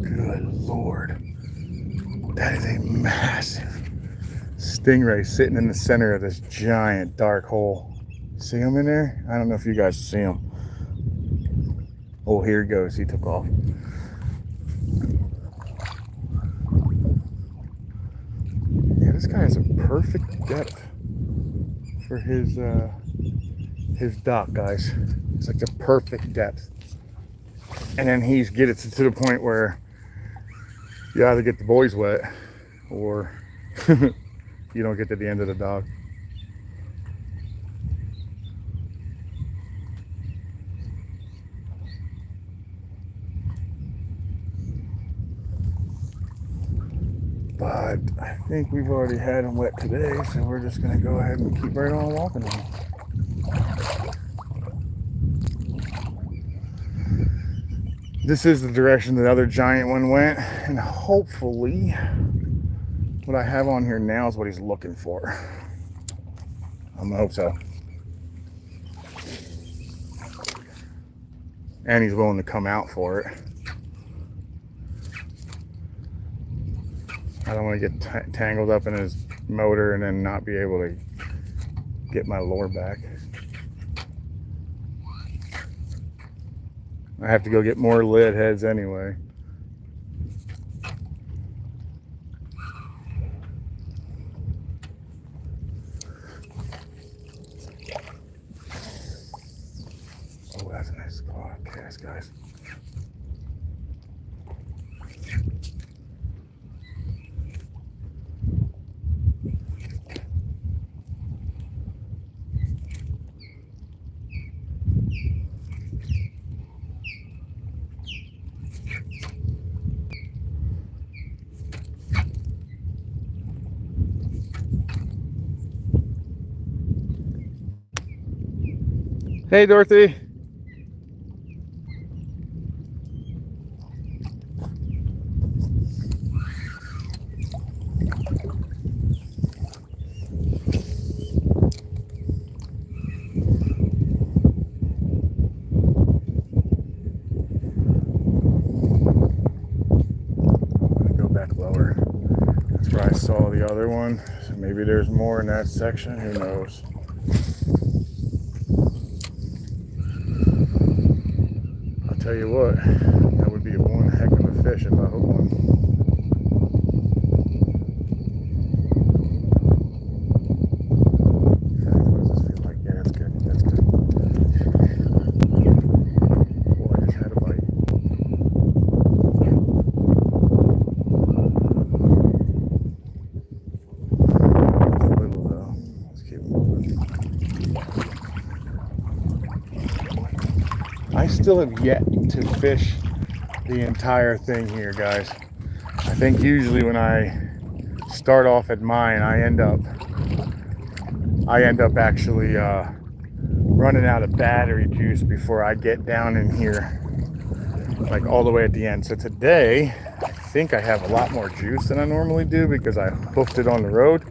Good Lord. That is a massive stingray sitting in the center of this giant dark hole. See him in there? I don't know if you guys see him. Oh, here he goes. He took off. Yeah, this guy has a perfect depth for his dock, guys. It's like the perfect depth. And then he's get it to the point where you either get the boys wet or you don't get to the end of the dock. But I think we've already had them wet today, so we're just going to go ahead and keep right on walking on them. This is the direction the other giant one went, and hopefully what I have on here now is what he's looking for. I'm going to hope so. And he's willing to come out for it. I don't want to get tangled up in his motor and then not be able to get my lure back. I have to go get more lead heads anyway. Oh, that's a nice cast, guys. Hey, Dorothy. Go back lower. That's where I saw the other one. So maybe there's more in that section. Who knows? tell you what, that would be one heck of a fish if I hook one. What does this feel like? Yeah, that's good. That's good. Oh, I just had a bite. Little though. Let's keep moving. I still have yet to fish the entire thing here, guys. I think usually when I start off at mine, I end up actually running out of battery juice before I get down in here, like all the way at the end. So today, I think I have a lot more juice than I normally do because I hoofed it on the road.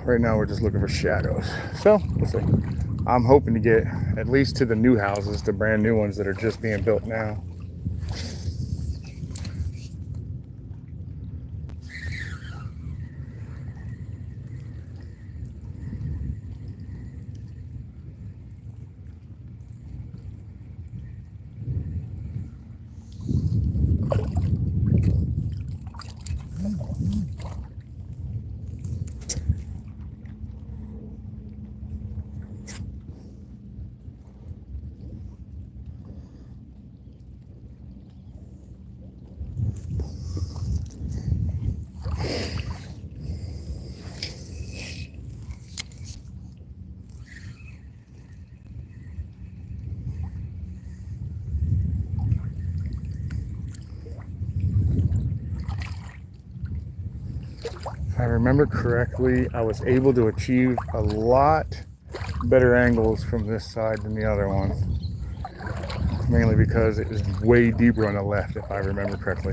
Right now we're just looking for shadows. So we'll see. I'm hoping to get at least to the new houses, the brand new ones that are just being built now. If I remember correctly, I was able to achieve a lot better angles from this side than the other one. Mainly because it was way deeper on the left, if I remember correctly.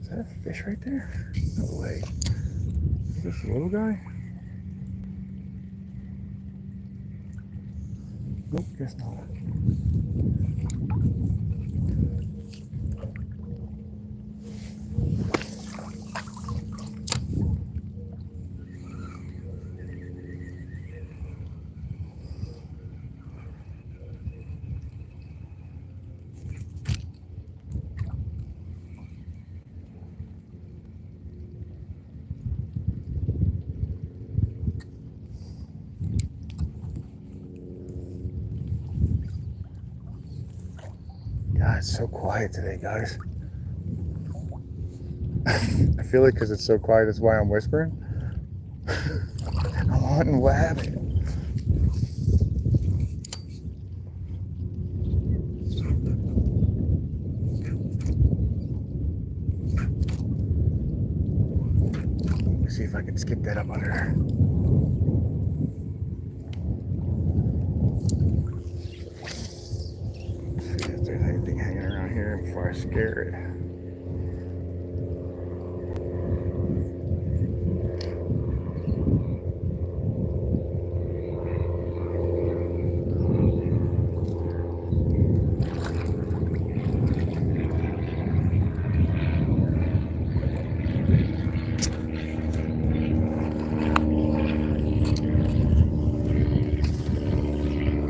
Is that a fish right there? No way. Is this a little guy? Nope, guess not. God, it's so quiet today, guys. I feel like because it's so quiet, that's why I'm whispering. I'm hunting wab. Let me see if I can skip that up under there. See if there's anything hanging around here before I scare it.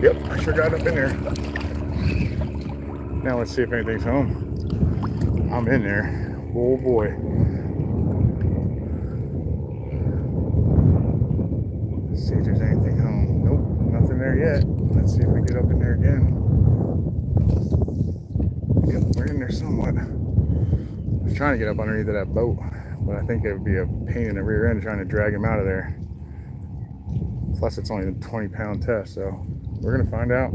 Yep, I sure got up in there. Now let's see if anything's home. I'm in there. Oh boy. Let's see if there's anything home. Nope, nothing there yet. Let's see if we get up in there again. Yep, we're in there somewhat. I was trying to get up underneath of that boat, but I think it would be a pain in the rear end trying to drag him out of there. Plus it's only a 20-pound test, so we're gonna find out.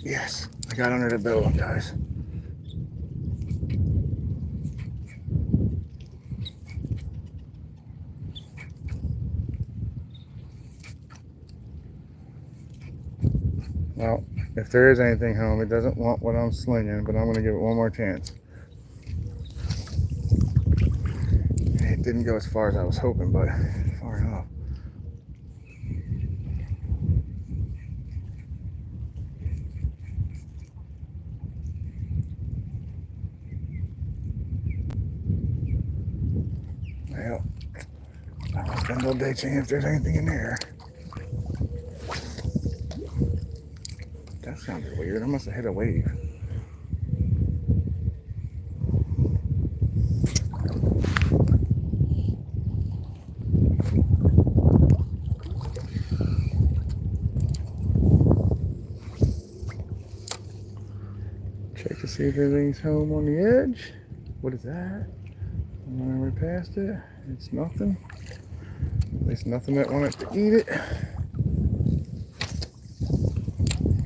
Yes, I got under the boat, guys. Well, if there is anything home, it doesn't want what I'm slinging, but I'm going to give it one more chance. It didn't go as far as I was hoping, but far enough. Well, I will spend all day checking if there's anything in there. That sounded weird. I must have hit a wave. Check to see if anything's home on the edge. What is that? When I went past it, it's nothing. At least nothing that wanted to eat it.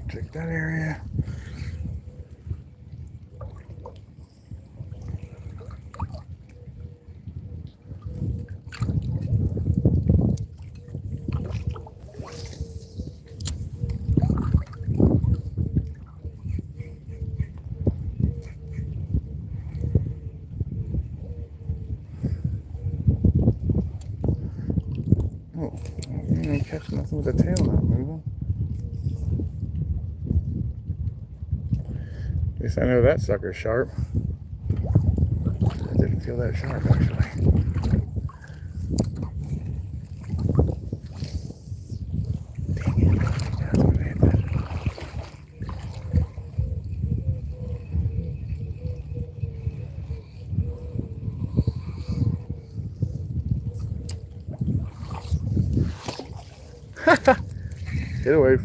Check that area. Oh, you ain't catching nothing with the tail not moving. At least I know that sucker's sharp. I didn't feel that sharp actually. Get away.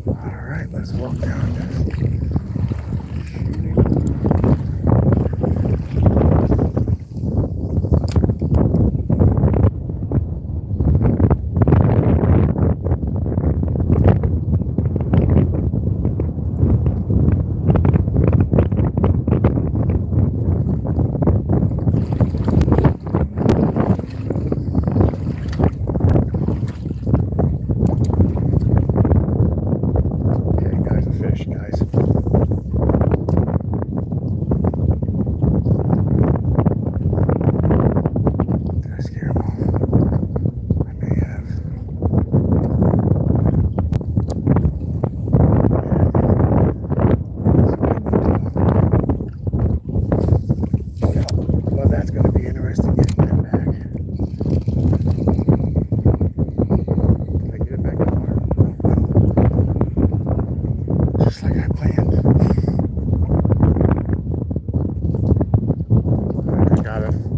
All right, let's walk down this.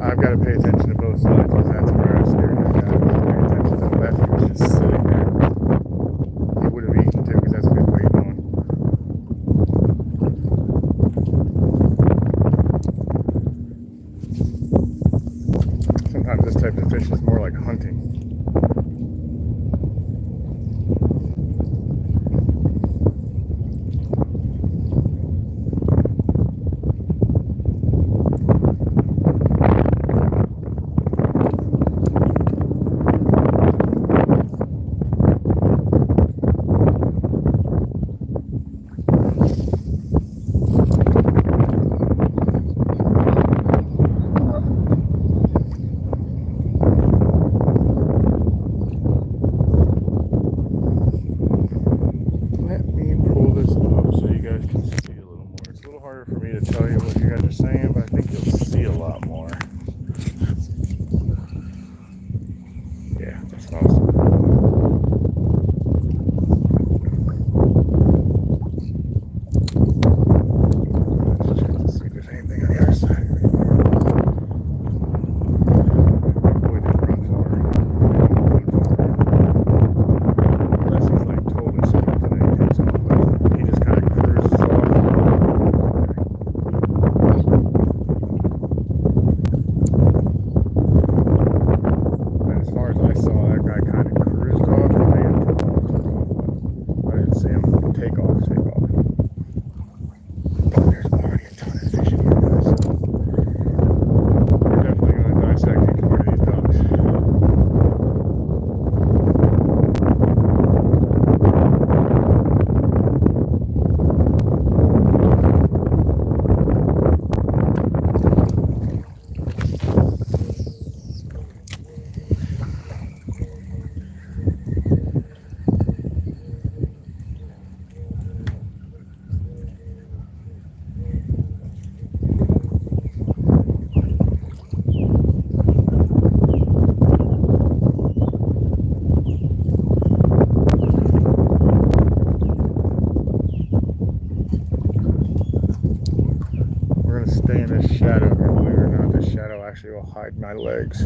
I've got to pay attention to both sides because that's where I was scared of that. Pay attention to the left, he was just sitting there. He would have eaten too because that's a good weight on. Sometimes this type of fish is more like hunting. For me to tell you what you guys are saying, but I think you'll see a lot more. Yeah, that's awesome. Let's check to see if there's anything on the other side. Boy, didn't run far. Unless he's like totally smooth and then he takes off, but he just kind of cruises off. We're gonna stay in this shadow. Believe it or not, this shadow actually will hide my legs.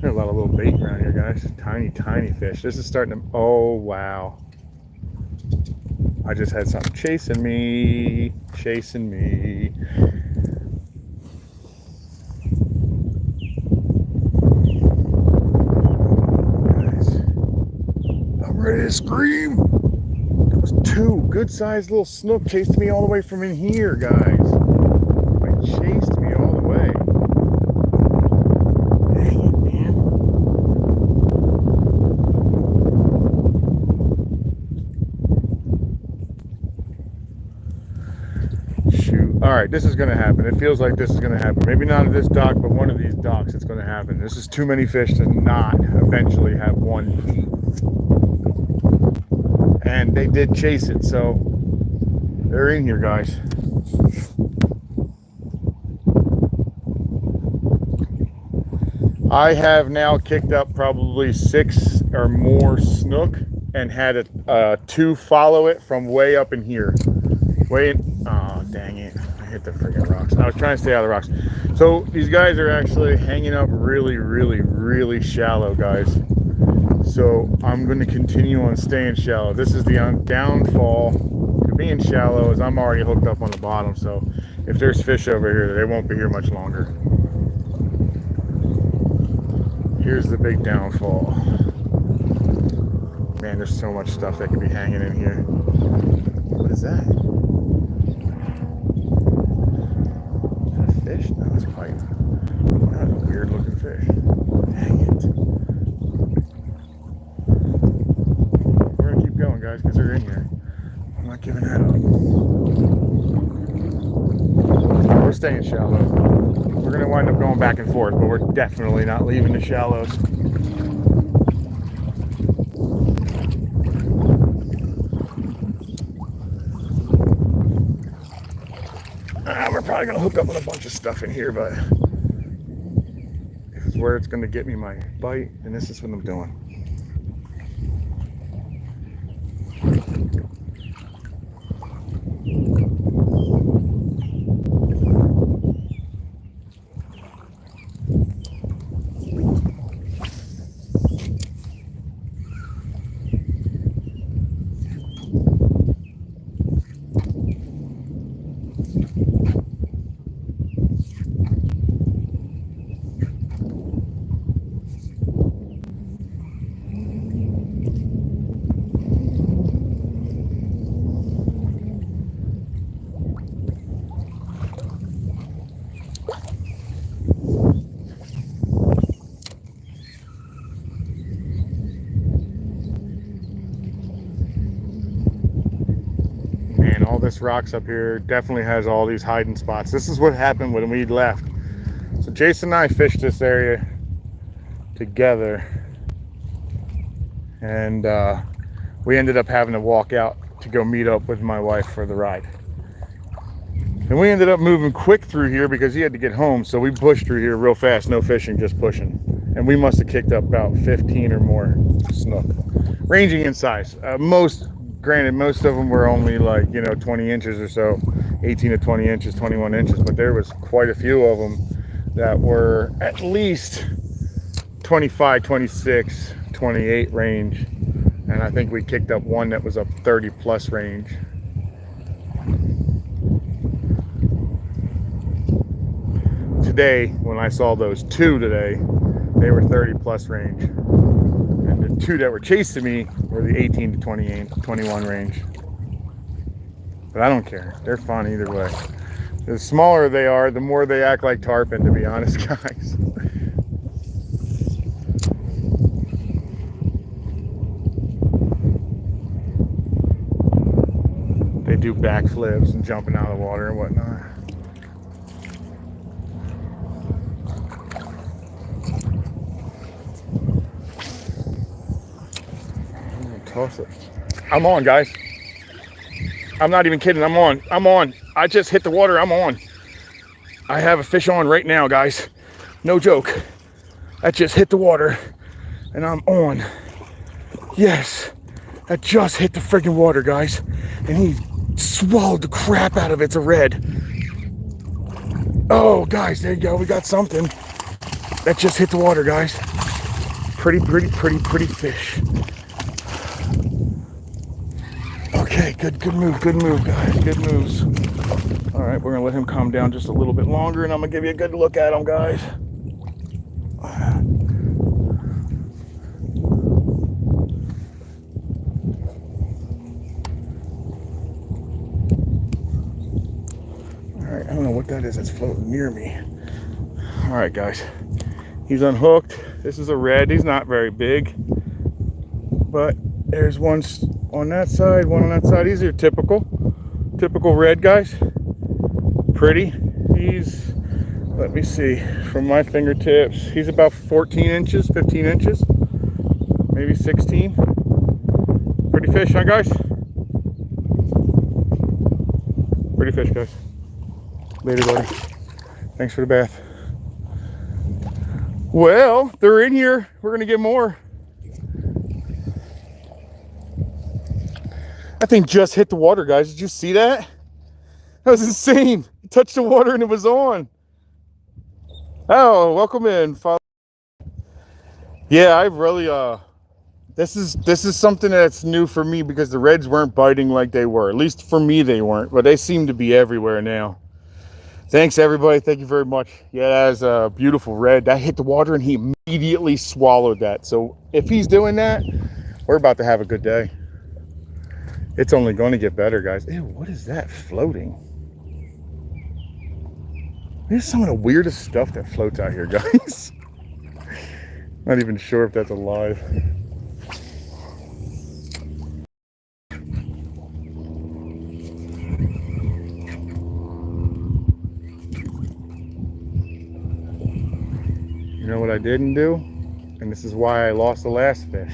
There's a lot of little bait around here, guys. Tiny, tiny fish. This is starting to, oh wow. I just had something chasing me, chasing me. Guys, I'm ready to scream. That was two good-sized little snook chased me all the way from in here, guys. Like chased me all the way. Dang it, man. Shoot. All right, this is going to happen. It feels like this is going to happen. Maybe not at this dock, but one of these docks, it's going to happen. This is too many fish to not eventually have one eat. And they did chase it, so they're in here, guys. I have now kicked up probably 6 or more snook and had two follow it from way up in here. Way in, oh, dang it. I hit the freaking rocks. I was trying to stay out of the rocks. So these guys are actually hanging up really, really, really shallow, guys. So I'm going to continue on staying shallow. This is the downfall to being shallow, is I'm already hooked up on the bottom. So if there's fish over here, they won't be here much longer. Here's the big downfall. Man, there's so much stuff that could be hanging in here. What is that? Is that a fish? No, it's a pipe. That's a weird looking fish. Dang it. We're gonna keep going, guys, because they're in here. I'm not giving that up. We're staying shallow. We're gonna wind up going back and forth, but we're definitely not leaving the shallows. We're probably gonna hook up on a bunch of stuff in here, but if it's where it's gonna get me my bite, and this is what I'm doing. All this rocks up here definitely has all these hiding spots. This is what happened when we left. So Jason and I fished this area together, and we ended up having to walk out to go meet up with my wife for the ride. And we ended up moving quick through here because he had to get home, so we pushed through here real fast, no fishing, just pushing. And we must have kicked up about 15 or more snook, ranging in size. Granted, most of them were only like, 20 inches or so, 18 to 20 inches, 21 inches, but there was quite a few of them that were at least 25, 26, 28 range. And I think we kicked up one that was up 30 plus range. Today, when I saw those two today, they were 30 plus range. And the two that were chasing me were the 18 to 28, 21 range. But I don't care. They're fun either way. The smaller they are, the more they act like tarpon, to be honest, guys. They do backflips and jumping out of the water and whatnot. Toss it. I'm on, guys. I'm not even kidding. I'm on. I just hit the water. I'm on. I have a fish on right now, guys. No joke. I just hit the water. and I'm on. Yes, that just hit the freaking water, guys, and he swallowed the crap out of it. It's a red. Oh, guys, there you go. We got something that just hit the water, guys. Pretty fish. Okay, good move, guys. Good moves. All right, we're gonna let him calm down just a little bit longer, and I'm gonna give you a good look at him, guys. All right, I don't know what that is that's floating near me. All right, guys, he's unhooked. This is a red. He's not very big, but there's one on that side, one on that side. These are typical red, guys. Pretty. He's, let me see, from my fingertips, he's about 14 inches, 15 inches, maybe 16. Pretty fish, huh, guys? Pretty fish, guys. Later, buddy. Thanks for the bath. Well, they're in here. We're gonna get more. That thing just hit the water, guys. Did you see that? That was insane. It touched the water and it was on. Oh, welcome in, Father. Yeah, I really this is something that's new for me because the reds weren't biting like they were. At least for me they weren't, but they seem to be everywhere now. Thanks everybody. Thank you very much. Yeah, that is a beautiful red. That hit the water and he immediately swallowed that. So if he's doing that, we're about to have a good day. It's only going to get better, guys. Ew, what is that floating? There's some of the weirdest stuff that floats out here, guys. Not even sure if that's alive. You know what I didn't do? And this is why I lost the last fish.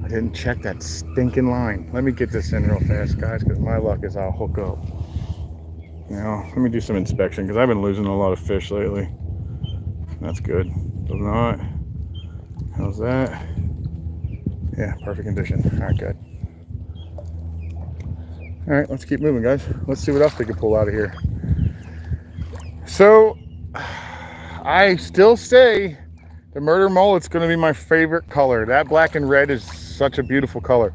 I didn't check that stinking line. Let me get this in real fast, guys, because my luck is I'll hook up. Now, let me do some inspection because I've been losing a lot of fish lately. That's good. Does not. How's that? Yeah, perfect condition. All right, good. All right, let's keep moving, guys. Let's see what else we can pull out of here. So, I still say the murder mullet's going to be my favorite color. That black and red is such a beautiful color.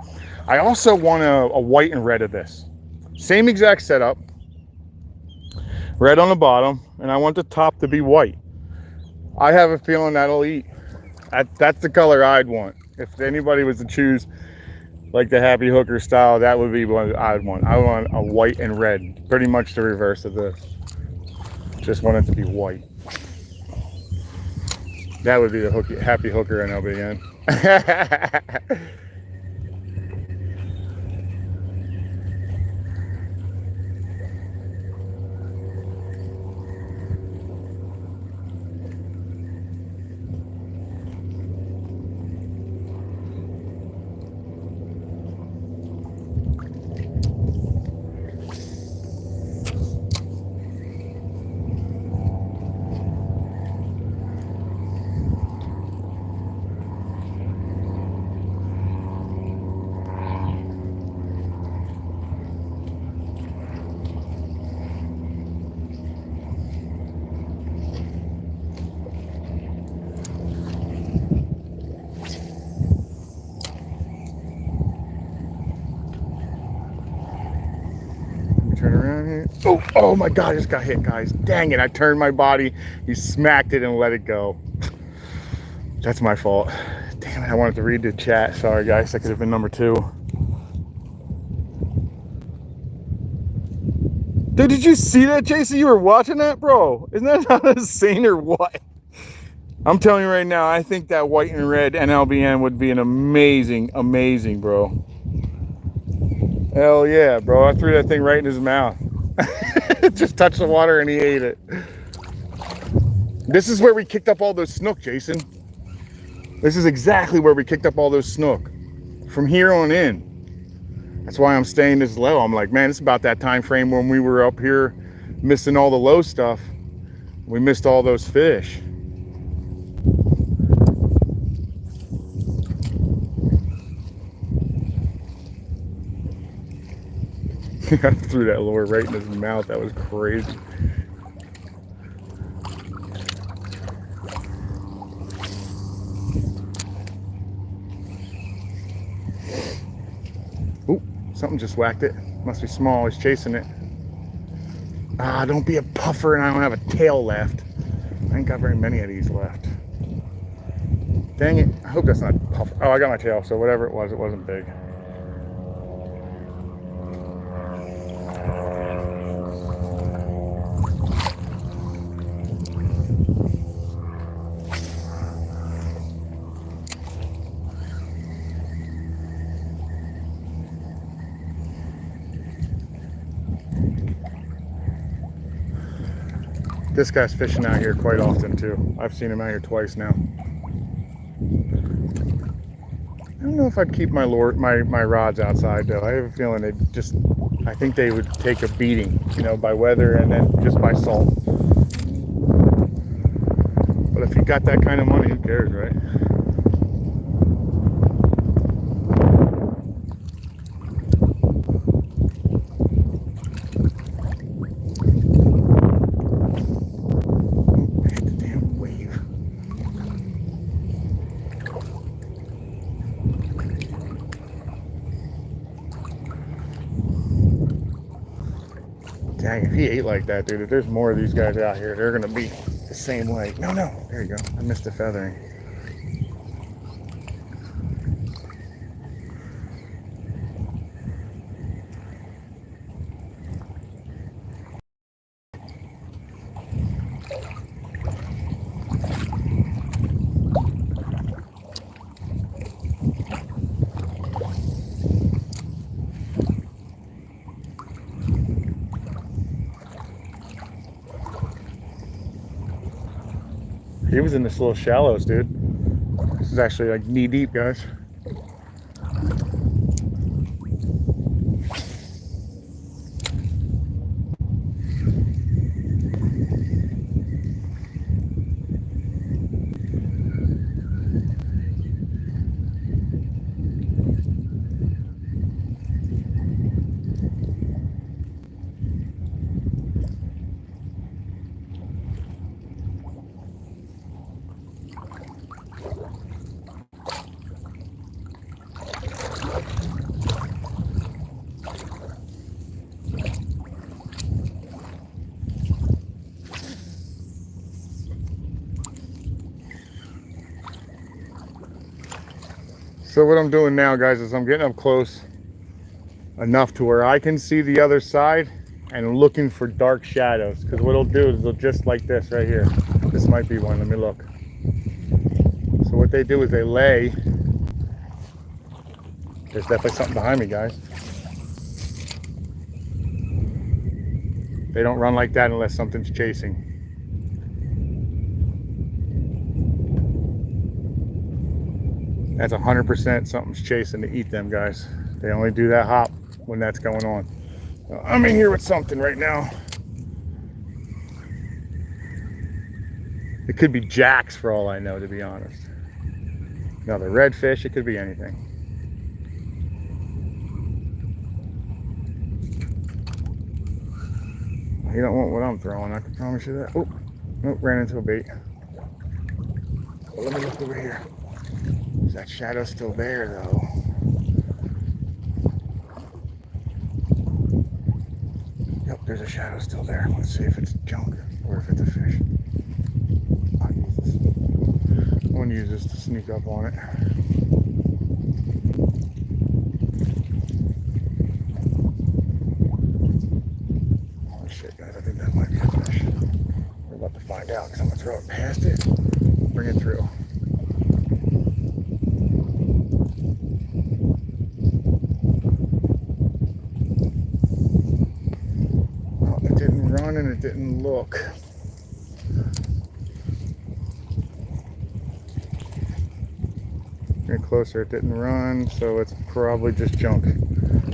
I also want a white and red of this. Same exact setup. Red on the bottom, and I want the top to be white. I have a feeling that'll eat. That's the color I'd want. If anybody was to choose like the Happy Hookr style, that would be what I'd want. I want a white and red, pretty much the reverse of this. Just want it to be white. That would be the Happy Hookr NLBN. Turn around here. Oh my God, I just got hit, guys. Dang it, I turned my body. He smacked it and let it go. That's my fault. Damn it, I wanted to read the chat. Sorry, guys, that could have been number 2. Dude, did you see that, Jason? You were watching that, bro? Isn't that not insane or what? I'm telling you right now, I think that white and red NLBN would be an amazing, bro. Hell yeah, bro. I threw that thing right in his mouth. It just touched the water and he ate it. This is where we kicked up all those snook, Jason. This is exactly where we kicked up all those snook. From here on in. That's why I'm staying this low. I'm like, man, it's about that time frame when we were up here missing all the low stuff. We missed all those fish. I threw that lure right in his mouth. That was crazy. Oop, something just whacked it. Must be small. He's chasing it. Ah, don't be a puffer, and I don't have a tail left. I ain't got very many of these left. Dang it. I hope that's not puffer. Oh, I got my tail, so whatever it wasn't big. This guy's fishing out here quite often too. I've seen him out here twice now. I don't know if I'd keep my rods outside though. I have a feeling I think they would take a beating, you know, by weather and then just by salt. But if you got that kind of money, who cares, right? Dang, if he ate like that, dude, if there's more of these guys out here, they're gonna be the same way. No, there you go. I missed the feathering. He was in this little shallows, dude. This is actually like knee deep, guys. So what I'm doing now, guys, is I'm getting up close enough to where I can see the other side and looking for dark shadows. Because what it'll do is they'll just like this right here. This might be one. Let me look. So what they do is they lay. There's definitely something behind me, guys. They don't run like that unless something's chasing. That's 100% something's chasing to eat them, guys. They only do that hop when that's going on. So I'm in here with something right now. It could be jacks for all I know, to be honest. Another redfish, it could be anything. You don't want what I'm throwing, I can promise you that. Oh, nope, ran into a bait. Well, let me look over here. Is that shadow still there, though? Yep, there's a shadow still there. Let's see if it's junk or if it's a fish. I'll use this. I'm going to use this to sneak up on it. Oh shit, guys, I think that might be a fish. We're about to find out because I'm going to throw it past it, bring it through. And it didn't look. Get closer, it didn't run, so it's probably just junk.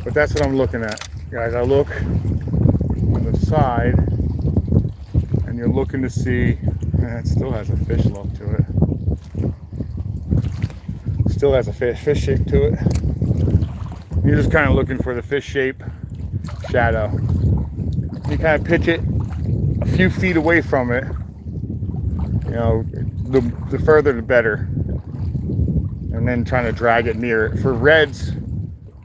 But that's what I'm looking at, guys. I look on the side, and you're looking to see. It still has a fish look to it. Still has a fish shape to it. You're just kind of looking for the fish shape. shadow. You kind of pitch it a few feet away from it. You know, the further the better. And then trying to drag it near it. For reds,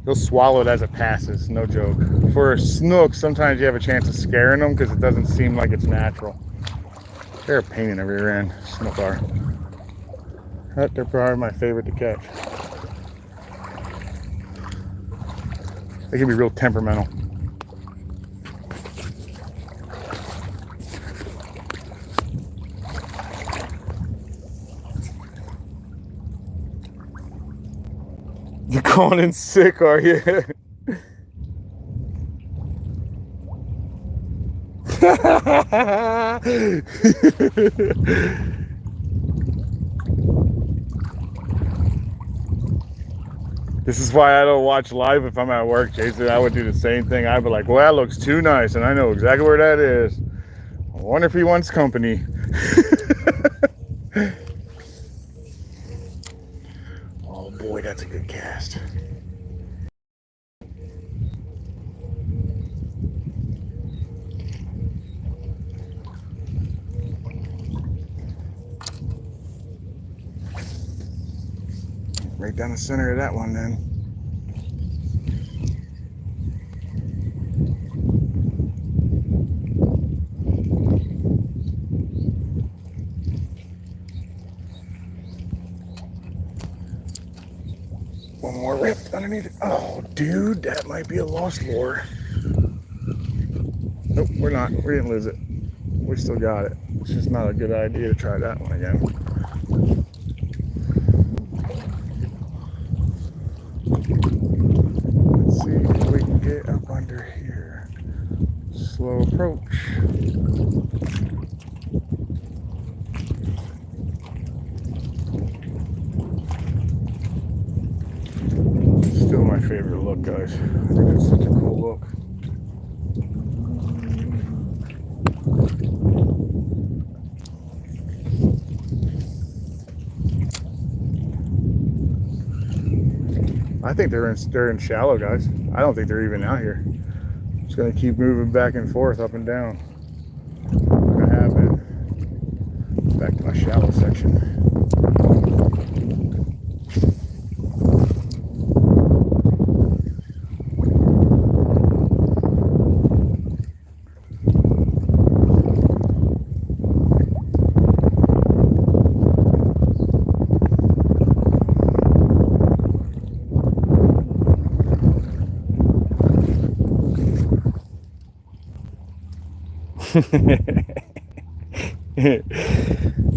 they'll swallow it as it passes, no joke. For snooks, sometimes you have a chance of scaring them because it doesn't seem like it's natural. They're a pain in the rear end, snook are. They're probably my favorite to catch. They can be real temperamental. You're calling in sick, are you? This is why I don't watch live if I'm at work, Jason. I would do the same thing. I'd be like, well, that looks too nice, and I know exactly where that is. I wonder if he wants company. Oh boy, that's a good cast. Right down the center of that one then. One more ripped underneath it. Oh, dude, that might be a lost lure. Nope, we're not. We didn't lose it. We still got it. It's just not a good idea to try that one again. Let's see if we can get up under here. Slow approach. Still my favorite look, guys. I think that's such a cool look. I think they're in shallow, guys. I don't think they're even out here. Just gonna keep moving back and forth, up and down. Like I have been. Back to my shallow section.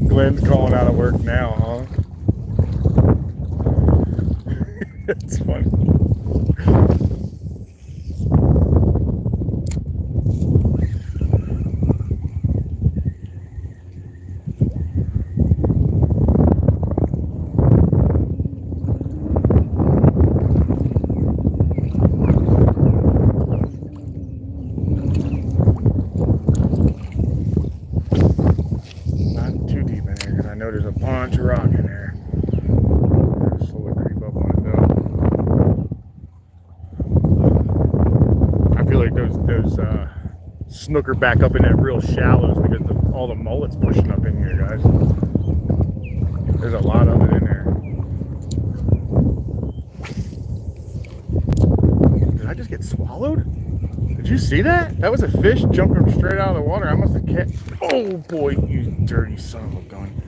Glenn's calling out of work now, huh? It's funny. There's a bunch of rock in there. Just slowly creep up on it though. I feel like those snook are back up in that real shallows because of all the mullets pushing up in here, guys. There's a lot of it in there. Did I just get swallowed? Did you see that? That was a fish jumping straight out of the water. I must have catch. Oh boy, you dirty son of a gun.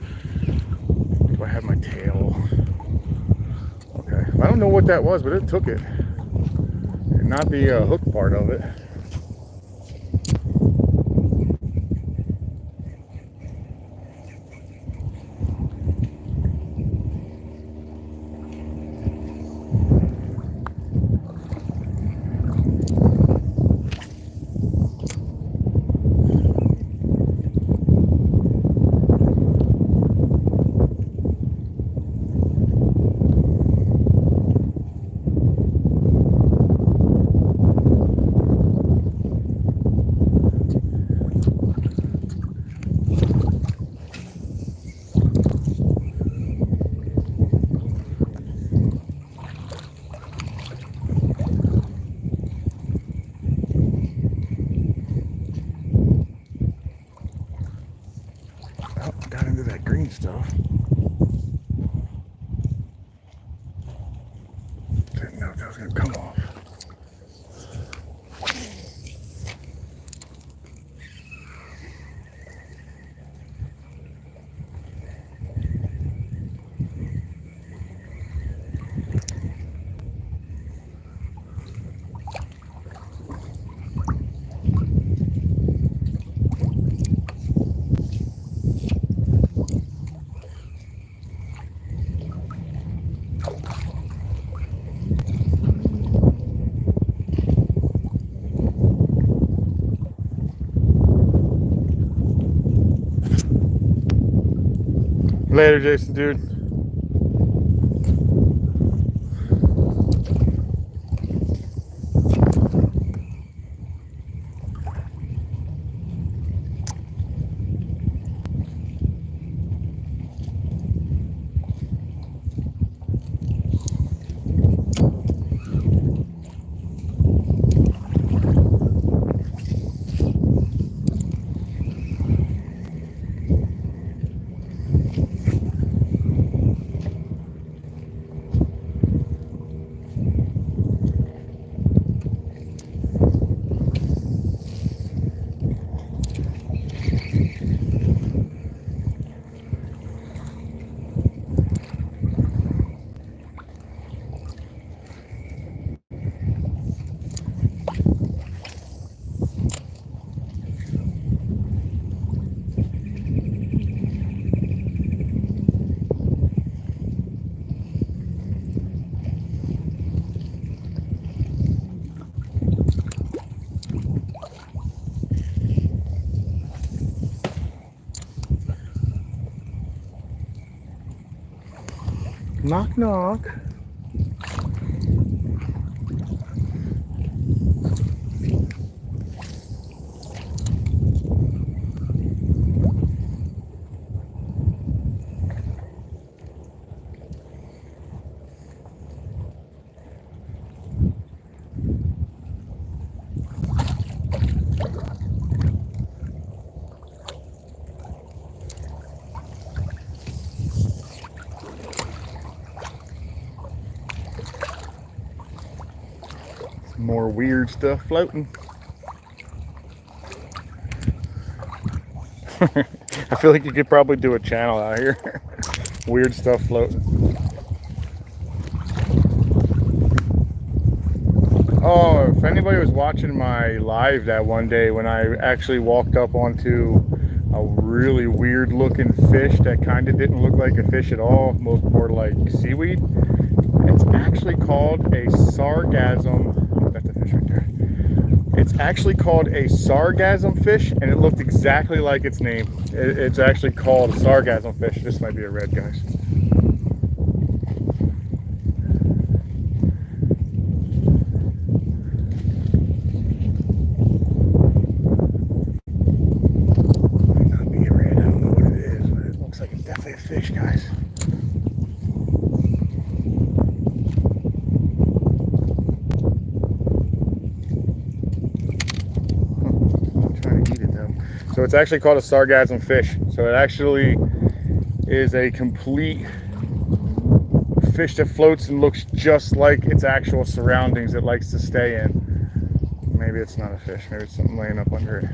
Do I have my tail? Okay, I don't know what that was, but it took it. And not the hook part of it. floating stuff. Didn't know if that was going to come off. Later, Jason, dude. Knock, knock. More weird stuff floating. I feel like you could probably do a channel out here. Weird stuff floating. Oh, if anybody was watching my live that one day when I actually walked up onto a really weird looking fish that kind of didn't look like a fish at all, looked more like seaweed. It's actually called a sargassum. That's a fish right there. It's actually called a sargassum fish, and it looked exactly like its name. It's actually called a sargassum fish. This might be a red, guys. Might not be a red. I don't know what it is, but it looks like it's definitely a fish, guys. So it's actually called a sargassum fish. So it actually is a complete fish that floats and looks just like its actual surroundings it likes to stay in. Maybe it's not a fish. Maybe it's something laying up under it.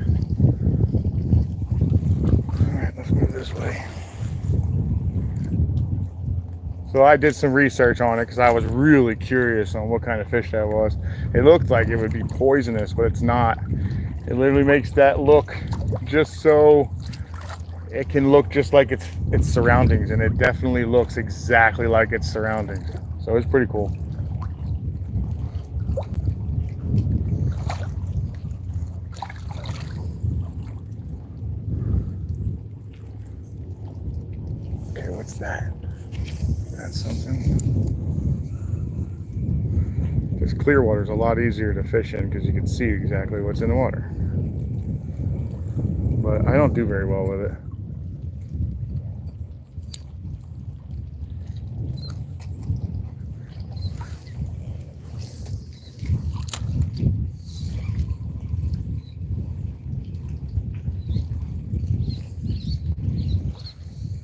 All right, let's move this way. So I did some research on it because I was really curious on what kind of fish that was. It looked like it would be poisonous, but it's not. It literally makes that look just so it can look just like its surroundings, and it definitely looks exactly like its surroundings. So it's pretty cool. Okay, what's that? That's something. This clear water is a lot easier to fish in because you can see exactly what's in the water. But I don't do very well with it.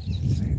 Let's see.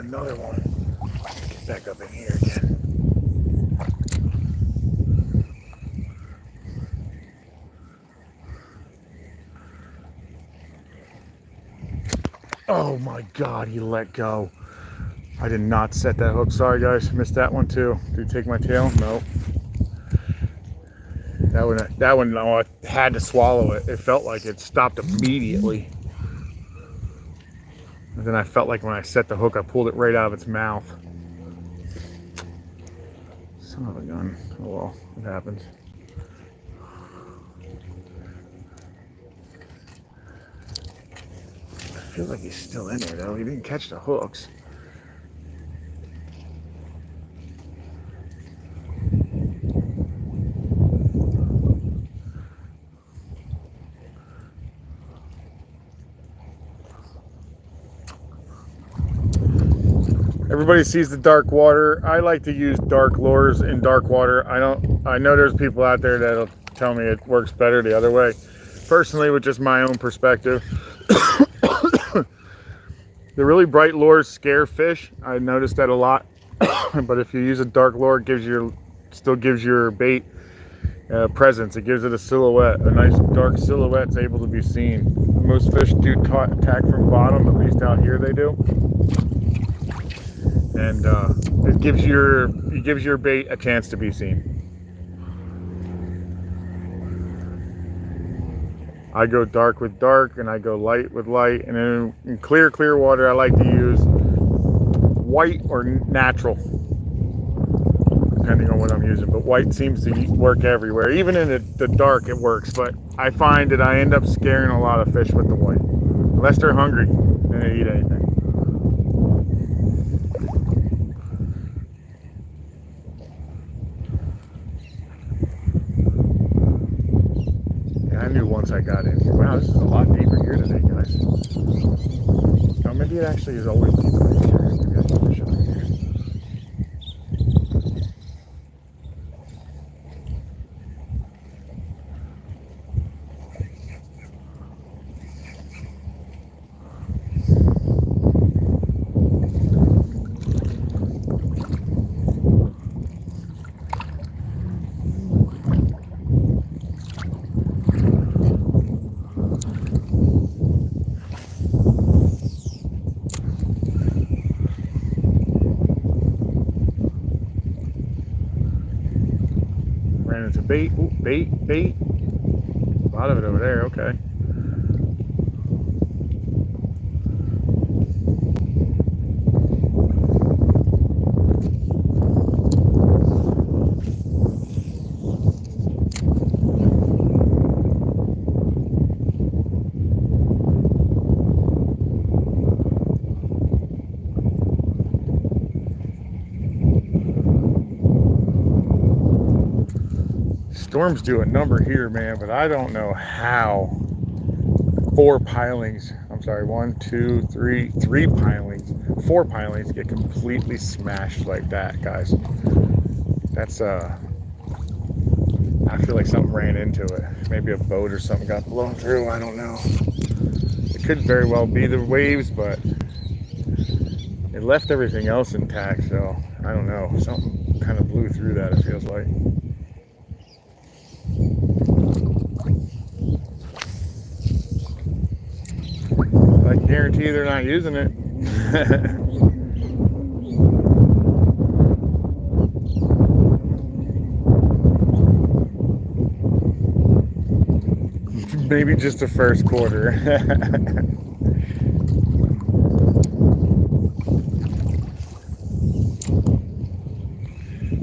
got another one. Get back up in here again. Oh my God, he let go. I did not set that hook. Sorry guys, missed that one too. Did he take my tail? No. That one, no, I had to swallow it. It felt like it stopped immediately. And then I felt like when I set the hook, I pulled it right out of its mouth. Son of a gun. Oh well, it happens. I feel like he's still in there though. He didn't catch the hooks. Everybody sees the dark water. I like to use dark lures in dark water. I know there's people out there that'll tell me it works better the other way. Personally, with just my own perspective, the really bright lures scare fish. I noticed that a lot. But if you use a dark lure, it still gives your bait presence. It gives it a silhouette. A nice dark silhouette's able to be seen. Most fish do attack from bottom, at least out here they do. And it gives your bait a chance to be seen. I go dark with dark, and I go light with light. And then in clear water, I like to use white or natural, depending on what I'm using. But white seems to work everywhere. Even in the dark, it works. But I find that I end up scaring a lot of fish with the white, unless they're hungry and they eat anything. I knew once I got in here. Wow, this is a lot deeper here today, guys. Now, maybe it actually is always deeper in here. Maybe I can fish up in here. Ran into bait. Ooh, bait. A lot of it over there, okay. Storms do a number here, man, but I don't know how three pilings four pilings get completely smashed like that, guys. That's I feel like something ran into it. Maybe a boat or something got blown through. I don't know. It could very well be the waves, but it left everything else intact, so I don't know. Something kind of blew through that, it feels like. I guarantee they're not using it. Maybe just the first quarter.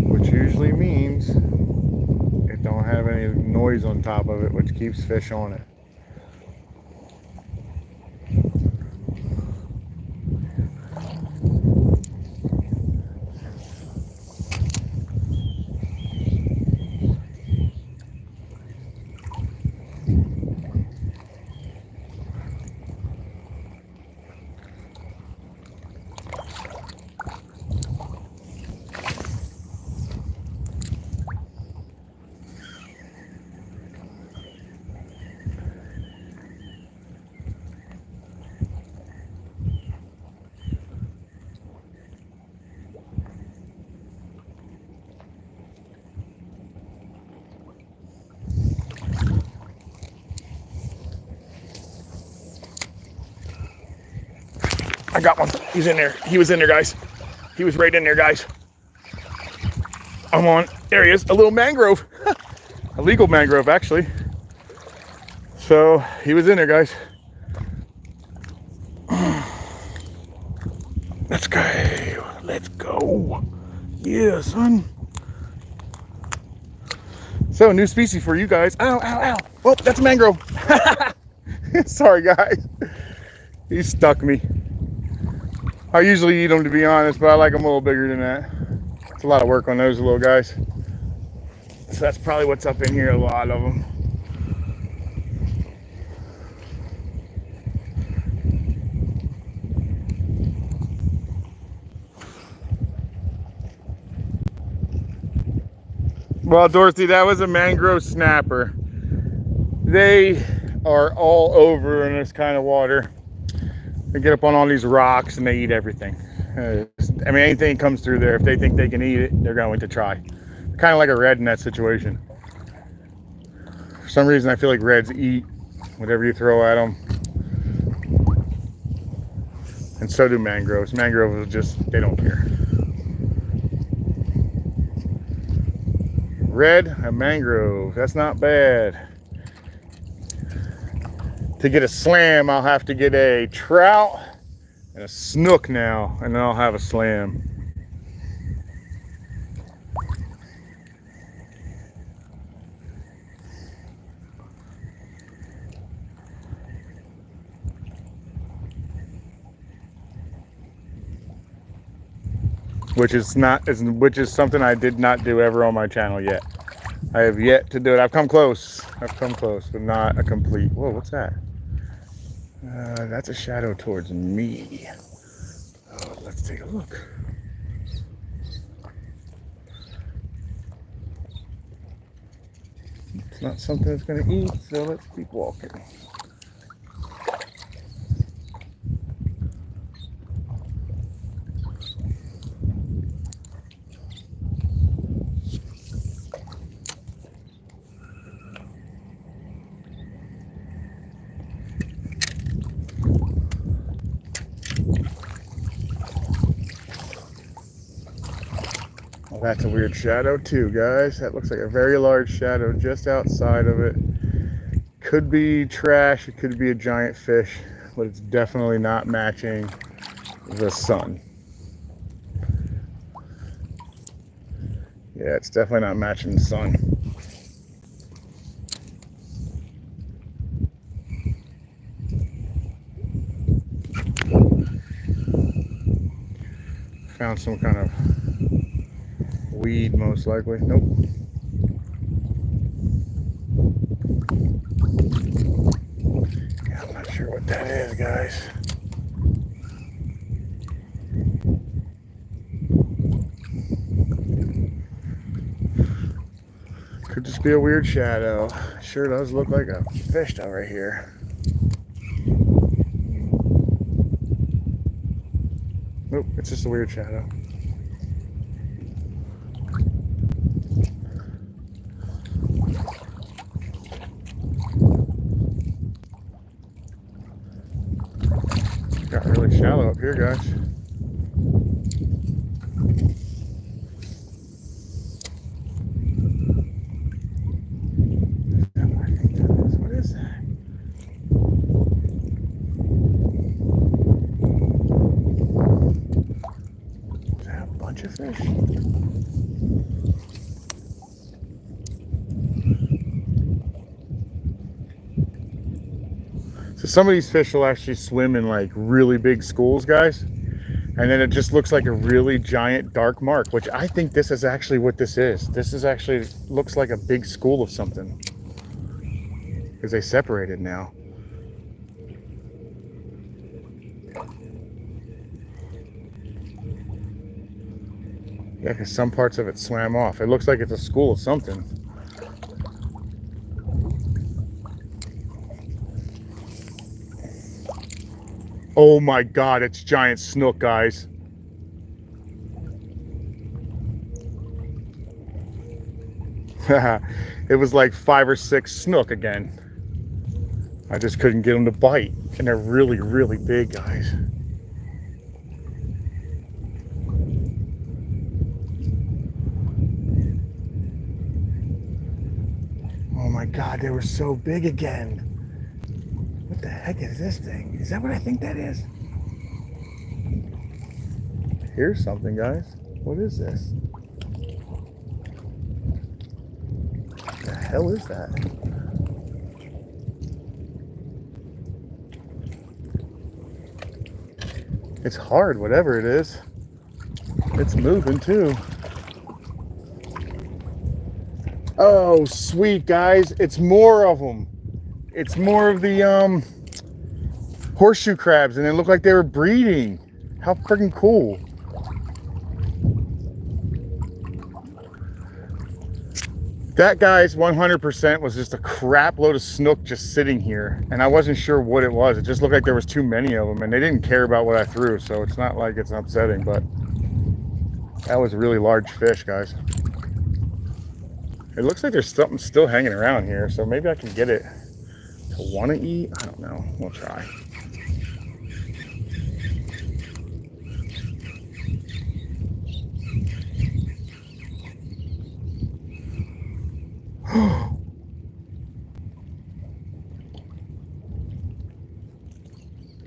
Which usually means it don't have any noise on top of it, which keeps fish on it. I got one. He's in there. He was in there, guys. He was right in there, guys. I'm on. There he is. A little mangrove. A legal mangrove, actually. So he was in there, guys. Let's go. Let's go. Yeah, son. So, new species for you guys. Ow, ow, ow. Oh, that's a mangrove. Sorry, guys. He stuck me. I usually eat them, to be honest, but I like them a little bigger than that. It's a lot of work on those little guys. So that's probably what's up in here, a lot of them. Well, Dorothy, that was a mangrove snapper. They are all over in this kind of water. They get up on all these rocks and they eat everything. I mean, anything comes through there, if they think they can eat it, they're going to try. Kind of like a red in that situation. For some reason, I feel like reds eat whatever you throw at them. And so do mangroves. Mangroves just, they don't care. Red, a mangrove, that's not bad. To get a slam, I'll have to get a trout and a snook now, and then I'll have a slam. Which is something I did not do ever on my channel yet. I have yet to do it. I've come close, but not a complete. Whoa, what's that? That's a shadow towards me. Oh, let's take a look. It's not something it's gonna eat, so let's keep walking. Well, that's a weird shadow too, guys. That looks like a very large shadow just outside of it. Could be trash, it could be a giant fish, but it's definitely not matching the sun. Yeah, it's definitely not matching the sun. Found some kind of weed, most likely. Nope. Yeah, I'm not sure what that is, guys. Could just be a weird shadow. Sure does look like a fish though right here. Nope, it's just a weird shadow. Got really shallow up here, guys. What is that? Is that a bunch of fish? So some of these fish will actually swim in like really big schools, guys. And then it just looks like a really giant dark mark, which I think this is actually what this is. This is actually, looks like a big school of something. Because they separated now. Yeah, because some parts of it swam off. It looks like it's a school of something. Oh my God, it's giant snook, guys. It was like 5 or 6 snook again. I just couldn't get them to bite. And they're really, really big, guys. my God, they were so big again. What the heck is this thing? Is that what I think that is? Here's something, guys. What is this? What the hell is that? It's hard, whatever it is. It's moving too. Oh, sweet, guys. It's more of them. It's more of the horseshoe crabs, and it looked like they were breeding. How freaking cool. That, guys, 100% was just a crap load of snook just sitting here, and I wasn't sure what it was. It just looked like there was too many of them, and they didn't care about what I threw, so it's not like it's upsetting, but that was a really large fish, guys. It looks like there's something still hanging around here, so maybe I can get it to want to eat. I don't know. We'll try.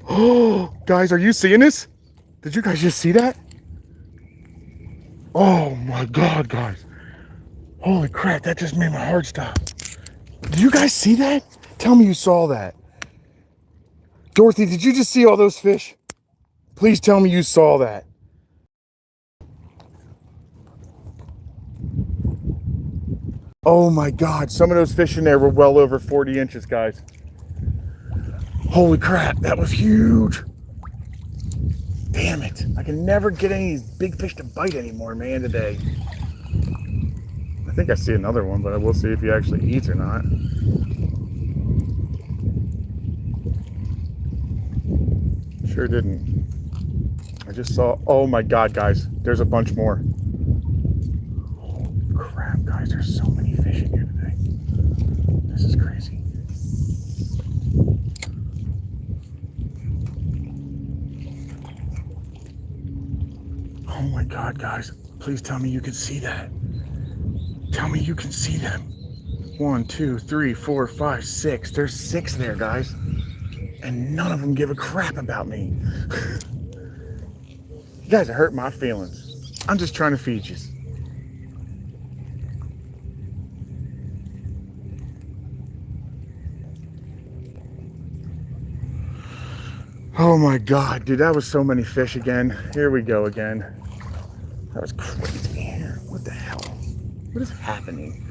Oh, guys, are you seeing this? Did you guys just see that? Oh my God, guys. Holy crap, that just made my heart stop. Did you guys see that? Tell me you saw that. Dorothy, did you just see all those fish? Please tell me you saw that. Oh my God, some of those fish in there were well over 40 inches, guys. Holy crap, that was huge. Damn it, I can never get any of these big fish to bite anymore, man, today. I think I see another one, but I will see if he actually eats or not. Sure didn't. I just saw, oh my God, guys, there's a bunch more. Holy crap, guys, there's so many fish in here today. This is crazy. Oh my God, guys, please tell me you can see that. Tell me you can see them. 1, 2, 3, 4, 5, 6. There's 6 there, guys. And none of them give a crap about me. You guys are hurting my feelings. I'm just trying to feed you. Oh my God, dude, that was so many fish again. Here we go again. That was crazy. What the hell? What is happening?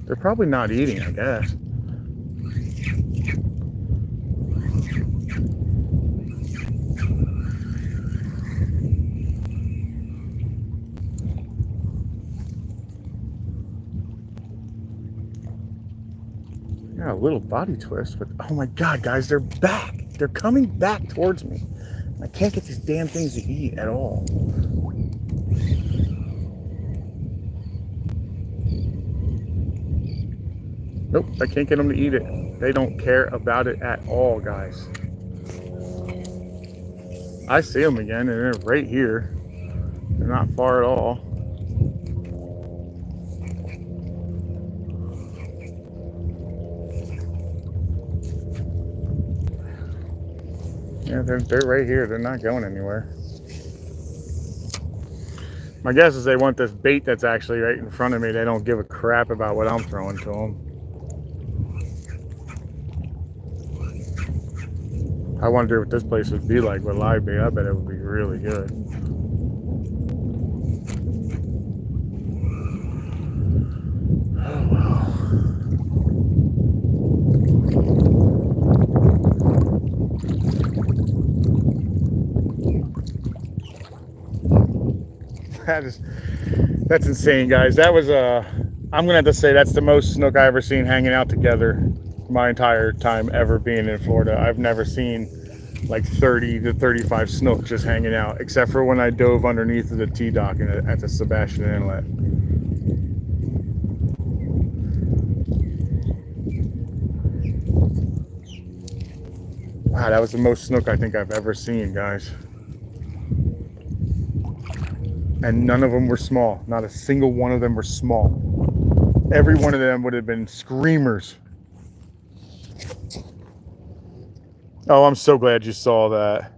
They're probably not eating, I guess. Got a little body twist, but oh my God, guys, they're back. They're coming back towards me. I can't get these damn things to eat at all. Nope, I can't get them to eat it. They don't care about it at all, guys. I see them again, and they're right here. They're not far at all. Yeah, they're right here. They're not going anywhere. My guess is they want this bait that's actually right in front of me. They don't give a crap about what I'm throwing to them. I wonder what this place would be like with live bait. I bet it would be really good. Oh well. That's insane, guys. That was I'm gonna have to say that's the most snook I ever seen hanging out together my entire time ever being in Florida. I've never seen like 30 to 35 snook just hanging out, except for when I dove underneath of the T-dock at the Sebastian Inlet. Wow, that was the most snook I think I've ever seen, guys. and none of them were small. Not a single one of them were small. Every one of them would have been screamers. Oh, I'm so glad you saw that.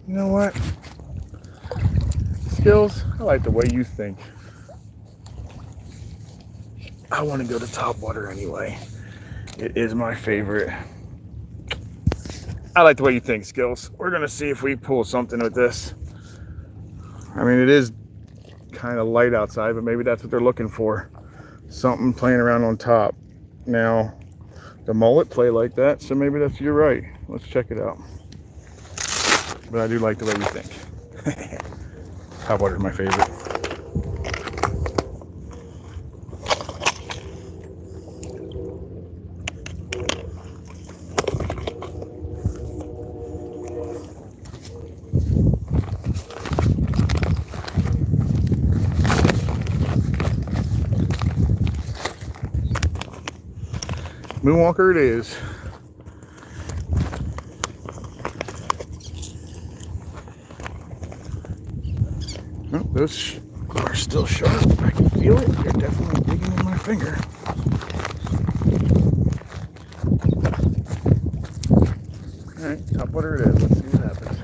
You know what? Skills, I like the way you think. I want to go to topwater anyway. It is my favorite. I like the way you think, Skills. We're going to see if we pull something with this. I mean, it is kind of light outside, but maybe that's what they're looking for. Something playing around on top. Now, the mullet play like that, so maybe that's, you're right. Let's check it out. But I do like the way you think. Topwater is my favorite. Moonwalker it is. Oh, those are still sharp. I can feel it. They're definitely digging in my finger. Alright, topwater it is. Let's see what happens.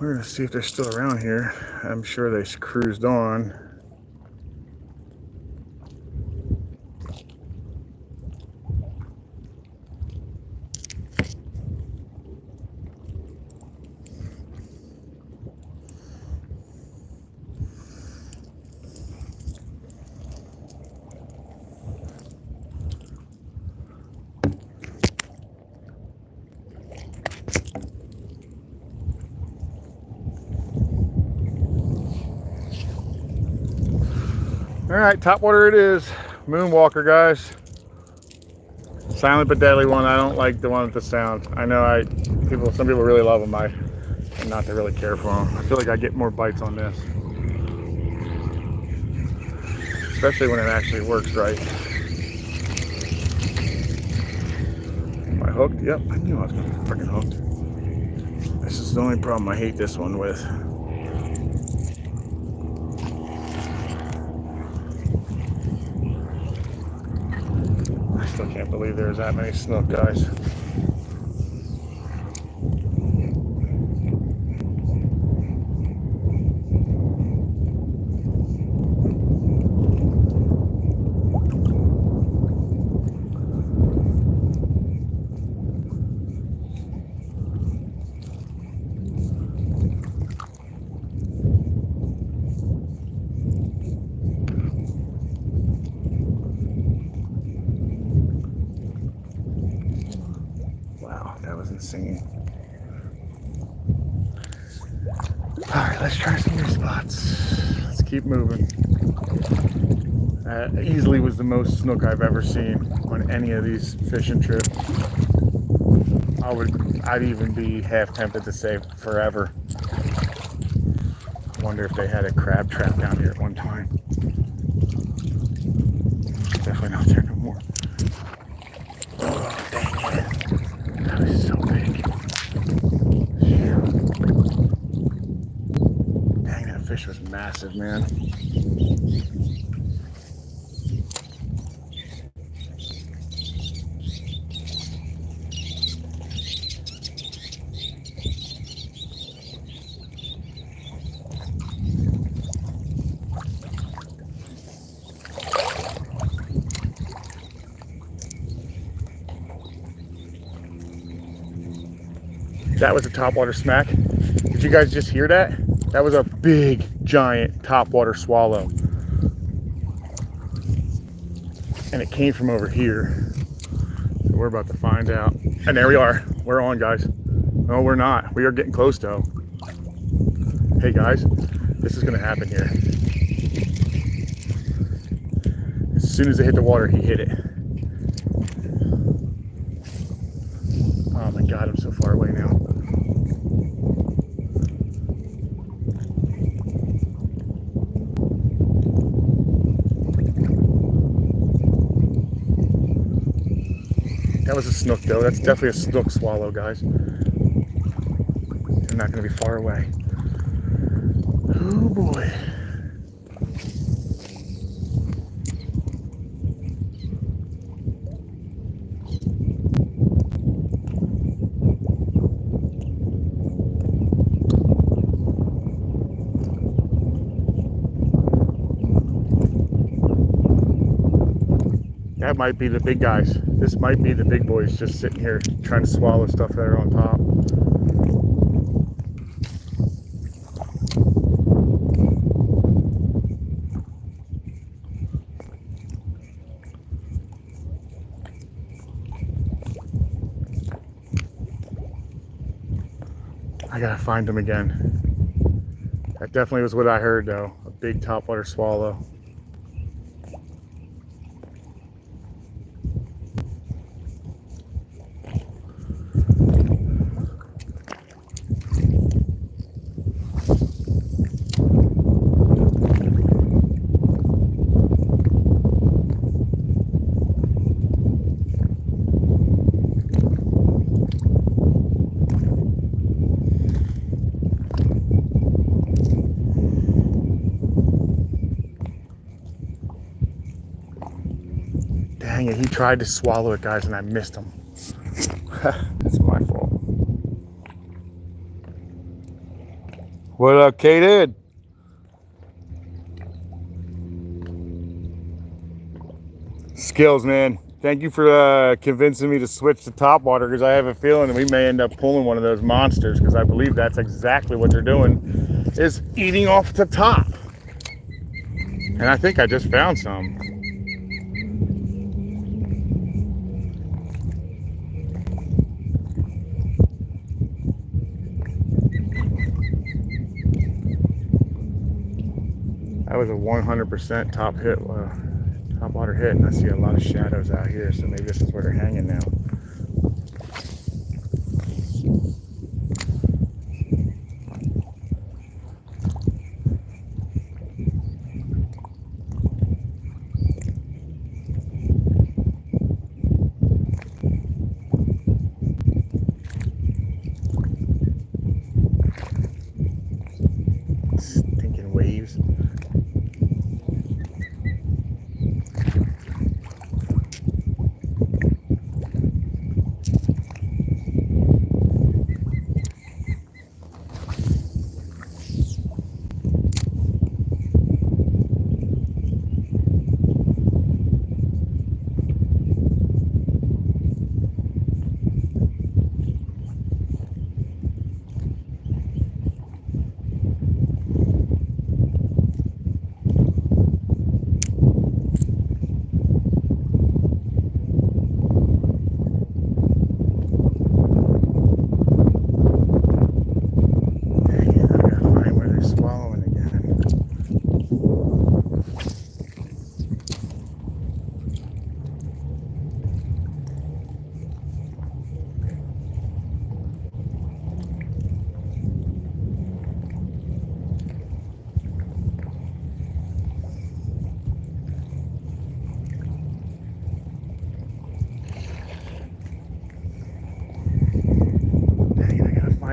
We're going to see if they're still around here. I'm sure they cruised on. All right, topwater it is. Moonwalker, guys. Silent but deadly one. I don't like the one with the sound. I know some people really love them. I'm not to really care for them. I feel like I get more bites on this, especially when it actually works right. Am I hooked? Yep, I knew I was gonna be freaking hooked. This is the only problem I hate this one with. I still can't believe there's that many snook, guys. That was insane. All right, let's try some new spots. Let's keep moving. Easily was the most snook I've ever seen on any of these fishing trips. I'd even be half tempted to say forever. Wonder if they had a crab trap down here at one time. Definitely not there no more. Oh, dang it. That was so big. Dang, that fish was massive, man. That was a topwater smack. Did you guys just hear that? That was a big, giant topwater swallow. And it came from over here. So we're about to find out. And there we are. We're on, guys. No, we're not. We are getting close though. Hey guys, this is gonna happen here. As soon as it hit the water, he hit it. Oh my God, I'm so far away now. That was a snook though. That's definitely a snook swallow, guys. They're not gonna be far away. Oh boy. That might be the big guys. This might be the big boys just sitting here trying to swallow stuff that are on top. I gotta find them again. That definitely was what I heard though. A big topwater swallow. Dang it, he tried to swallow it, guys, and I missed him. That's my fault. What up, Kaden? Skills, man. Thank you for convincing me to switch to topwater, because I have a feeling that we may end up pulling one of those monsters, because I believe that's exactly what they're doing, is eating off the top. And I think I just found some. That was a 100% top water hit, and I see a lot of shadows out here, so maybe this is where they're hanging now. Stinking waves.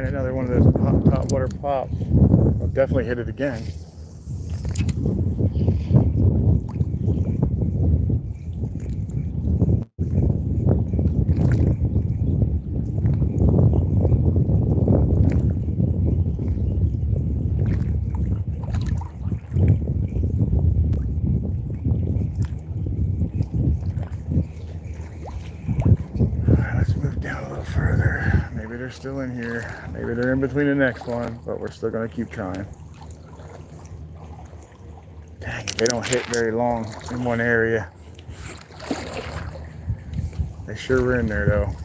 Another one of those top water pops. I'll definitely hit it again. Down a little further. Maybe they're still in here. Maybe they're in between the next one, but we're still gonna keep trying. Dang it, they don't hit very long in one area. They sure were in there though.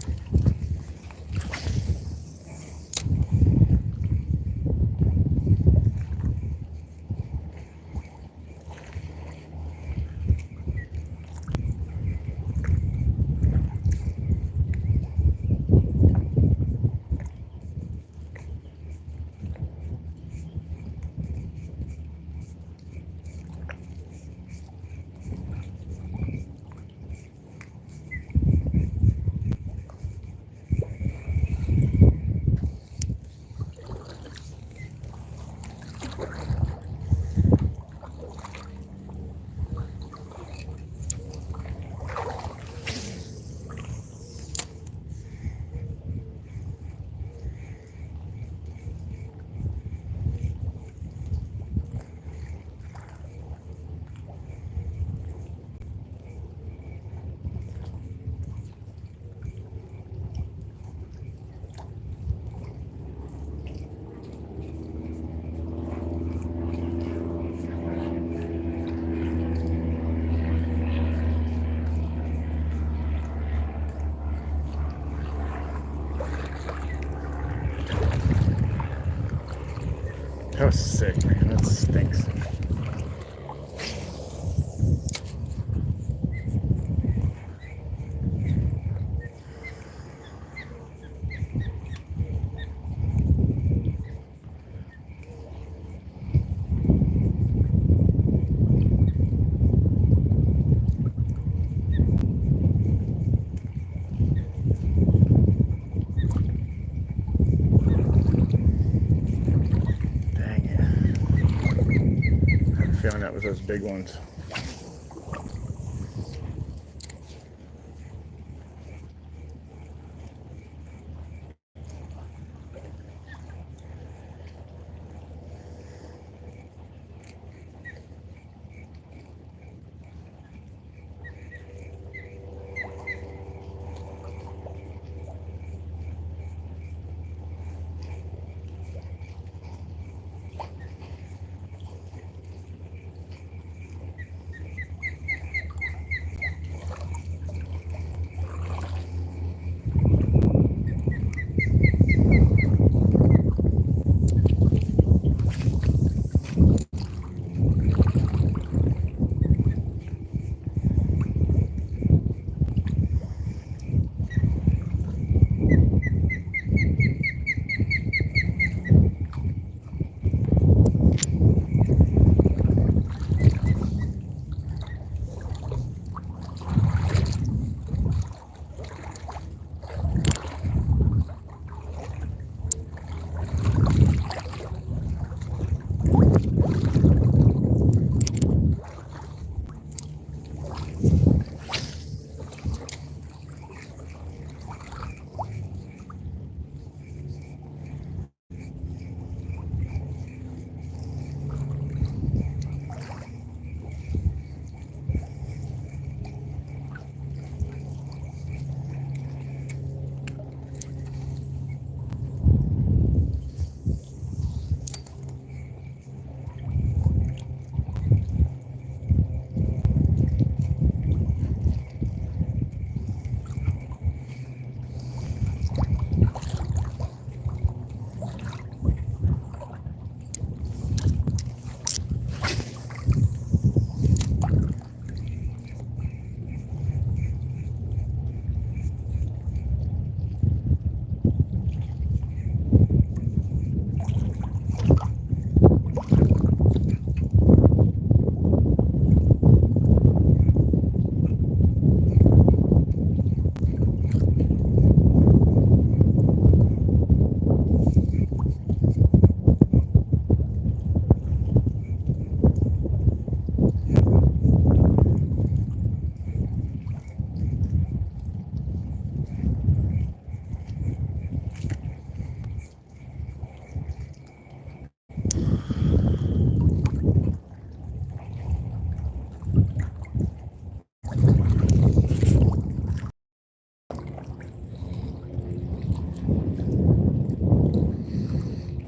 That was sick, man. That stinks. Feeling that was those big ones.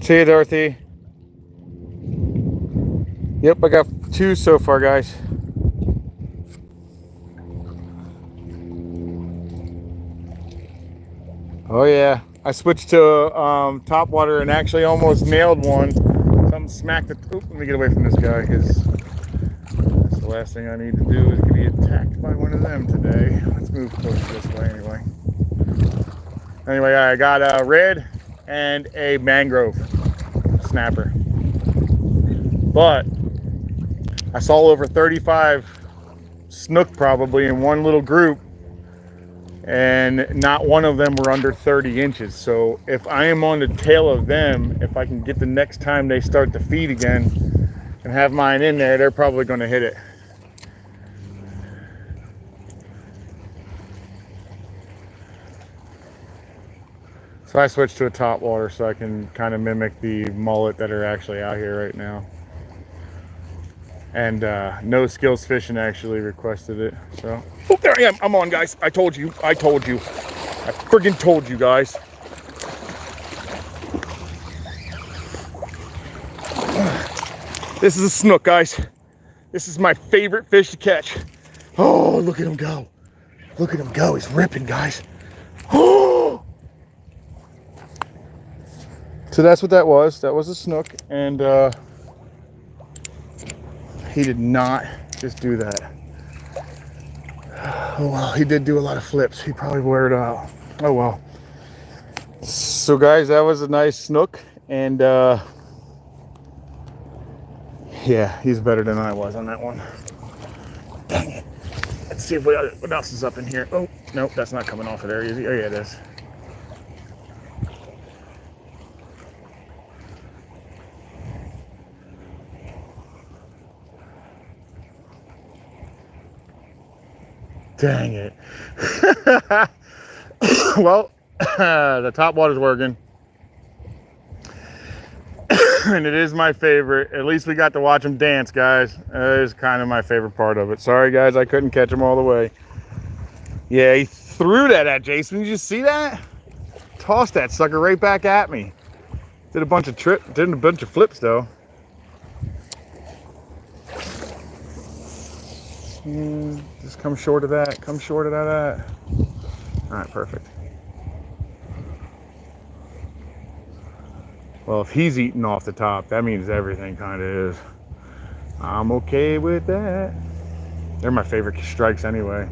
See you, Dorothy. Yep, I got 2 so far, guys. Oh yeah, I switched to top water and actually almost nailed one. Something smacked it. Oop, let me get away from this guy because that's the last thing I need to do is be attacked by one of them today. Let's move closer this way anyway. Anyway, I got a red and a mangrove snapper. But I saw over 35 snook probably in one little group, and not one of them were under 30 inches. So if I am on the tail of them, if I can get the next time they start to feed again and have mine in there, they're probably going to hit it. So I switched to a top water so I can kind of mimic the mullet that are actually out here right now. And No Skills Fishing actually requested it. So, oh, there I am. I'm on, guys. I told you. I friggin' told you, guys. This is a snook, guys. This is my favorite fish to catch. Oh, look at him go. Look at him go. He's ripping, guys. Oh! So that's what that was. That was a snook, and he did not just do that. Oh well, he did do a lot of flips. He probably wore it out. Oh well. So guys, that was a nice snook, and yeah, he's better than I was on that one. Dang it. Let's see if what else is up in here. Oh, nope, that's not coming off of there, is it? Oh yeah, it is. Dang it. Well, the top water's working. And it is my favorite. At least we got to watch them dance, guys. That is kind of my favorite part of it. Sorry, guys, I couldn't catch them all the way. Yeah, he threw that at Jason. Did you see that? Tossed that sucker right back at me. Did a bunch of flips, though. Just come short of that. Come short of that. All right, perfect. Well, if he's eating off the top, that means everything kind of is. I'm okay with that. They're my favorite strikes anyway.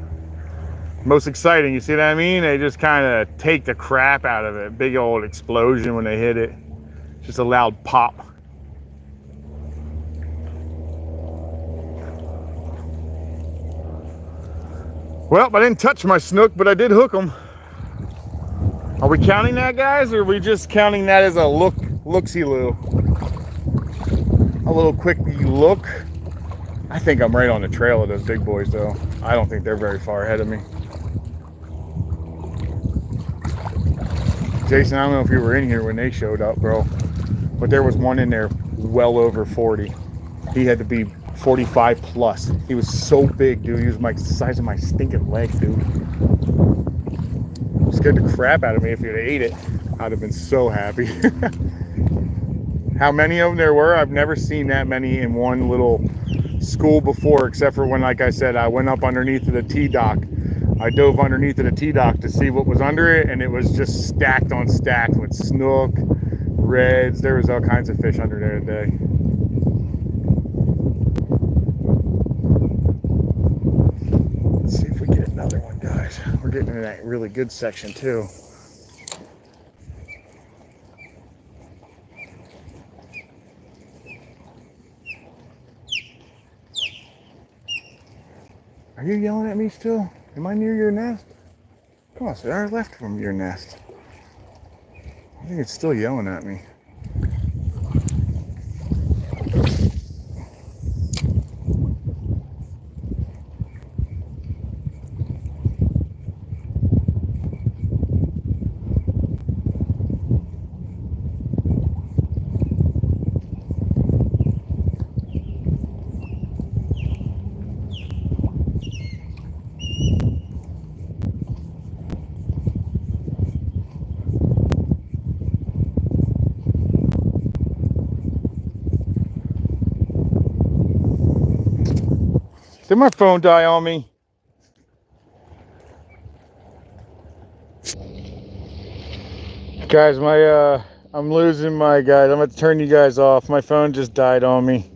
Most exciting, you see what I mean? They just kind of take the crap out of it. Big old explosion when they hit it. Just a loud pop. Well, I didn't touch my snook, but I did hook them. Are we counting that, guys, or are we just counting that as a look-see-loo? A little quick look. I think I'm right on the trail of those big boys, though. I don't think they're very far ahead of me. Jason, I don't know if you were in here when they showed up, bro, but there was one in there well over 40. He had to be 45 plus. He was so big, dude. He was the size of my stinking leg, dude. Scared the crap out of me. If you'd ate it, I'd have been so happy. How many of them there were, I've never seen that many in one little school before, except for when, like I said, I went up underneath of the T-dock. I dove underneath of the T-dock to see what was under it, and it was just stacked on stacked with snook, reds. There was all kinds of fish under there today. Let's see if we get another one, guys. We're getting in that really good section too. Are you yelling at me still? Am I near your nest? Come on, sir. I left from your nest. I think it's still yelling at me. Did my phone die on me? Guys, I'm losing my guys. I'm going to turn you guys off. My phone just died on me.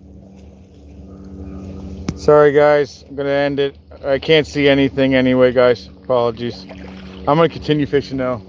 Sorry, guys. I'm going to end it. I can't see anything anyway, guys. Apologies. I'm going to continue fishing now.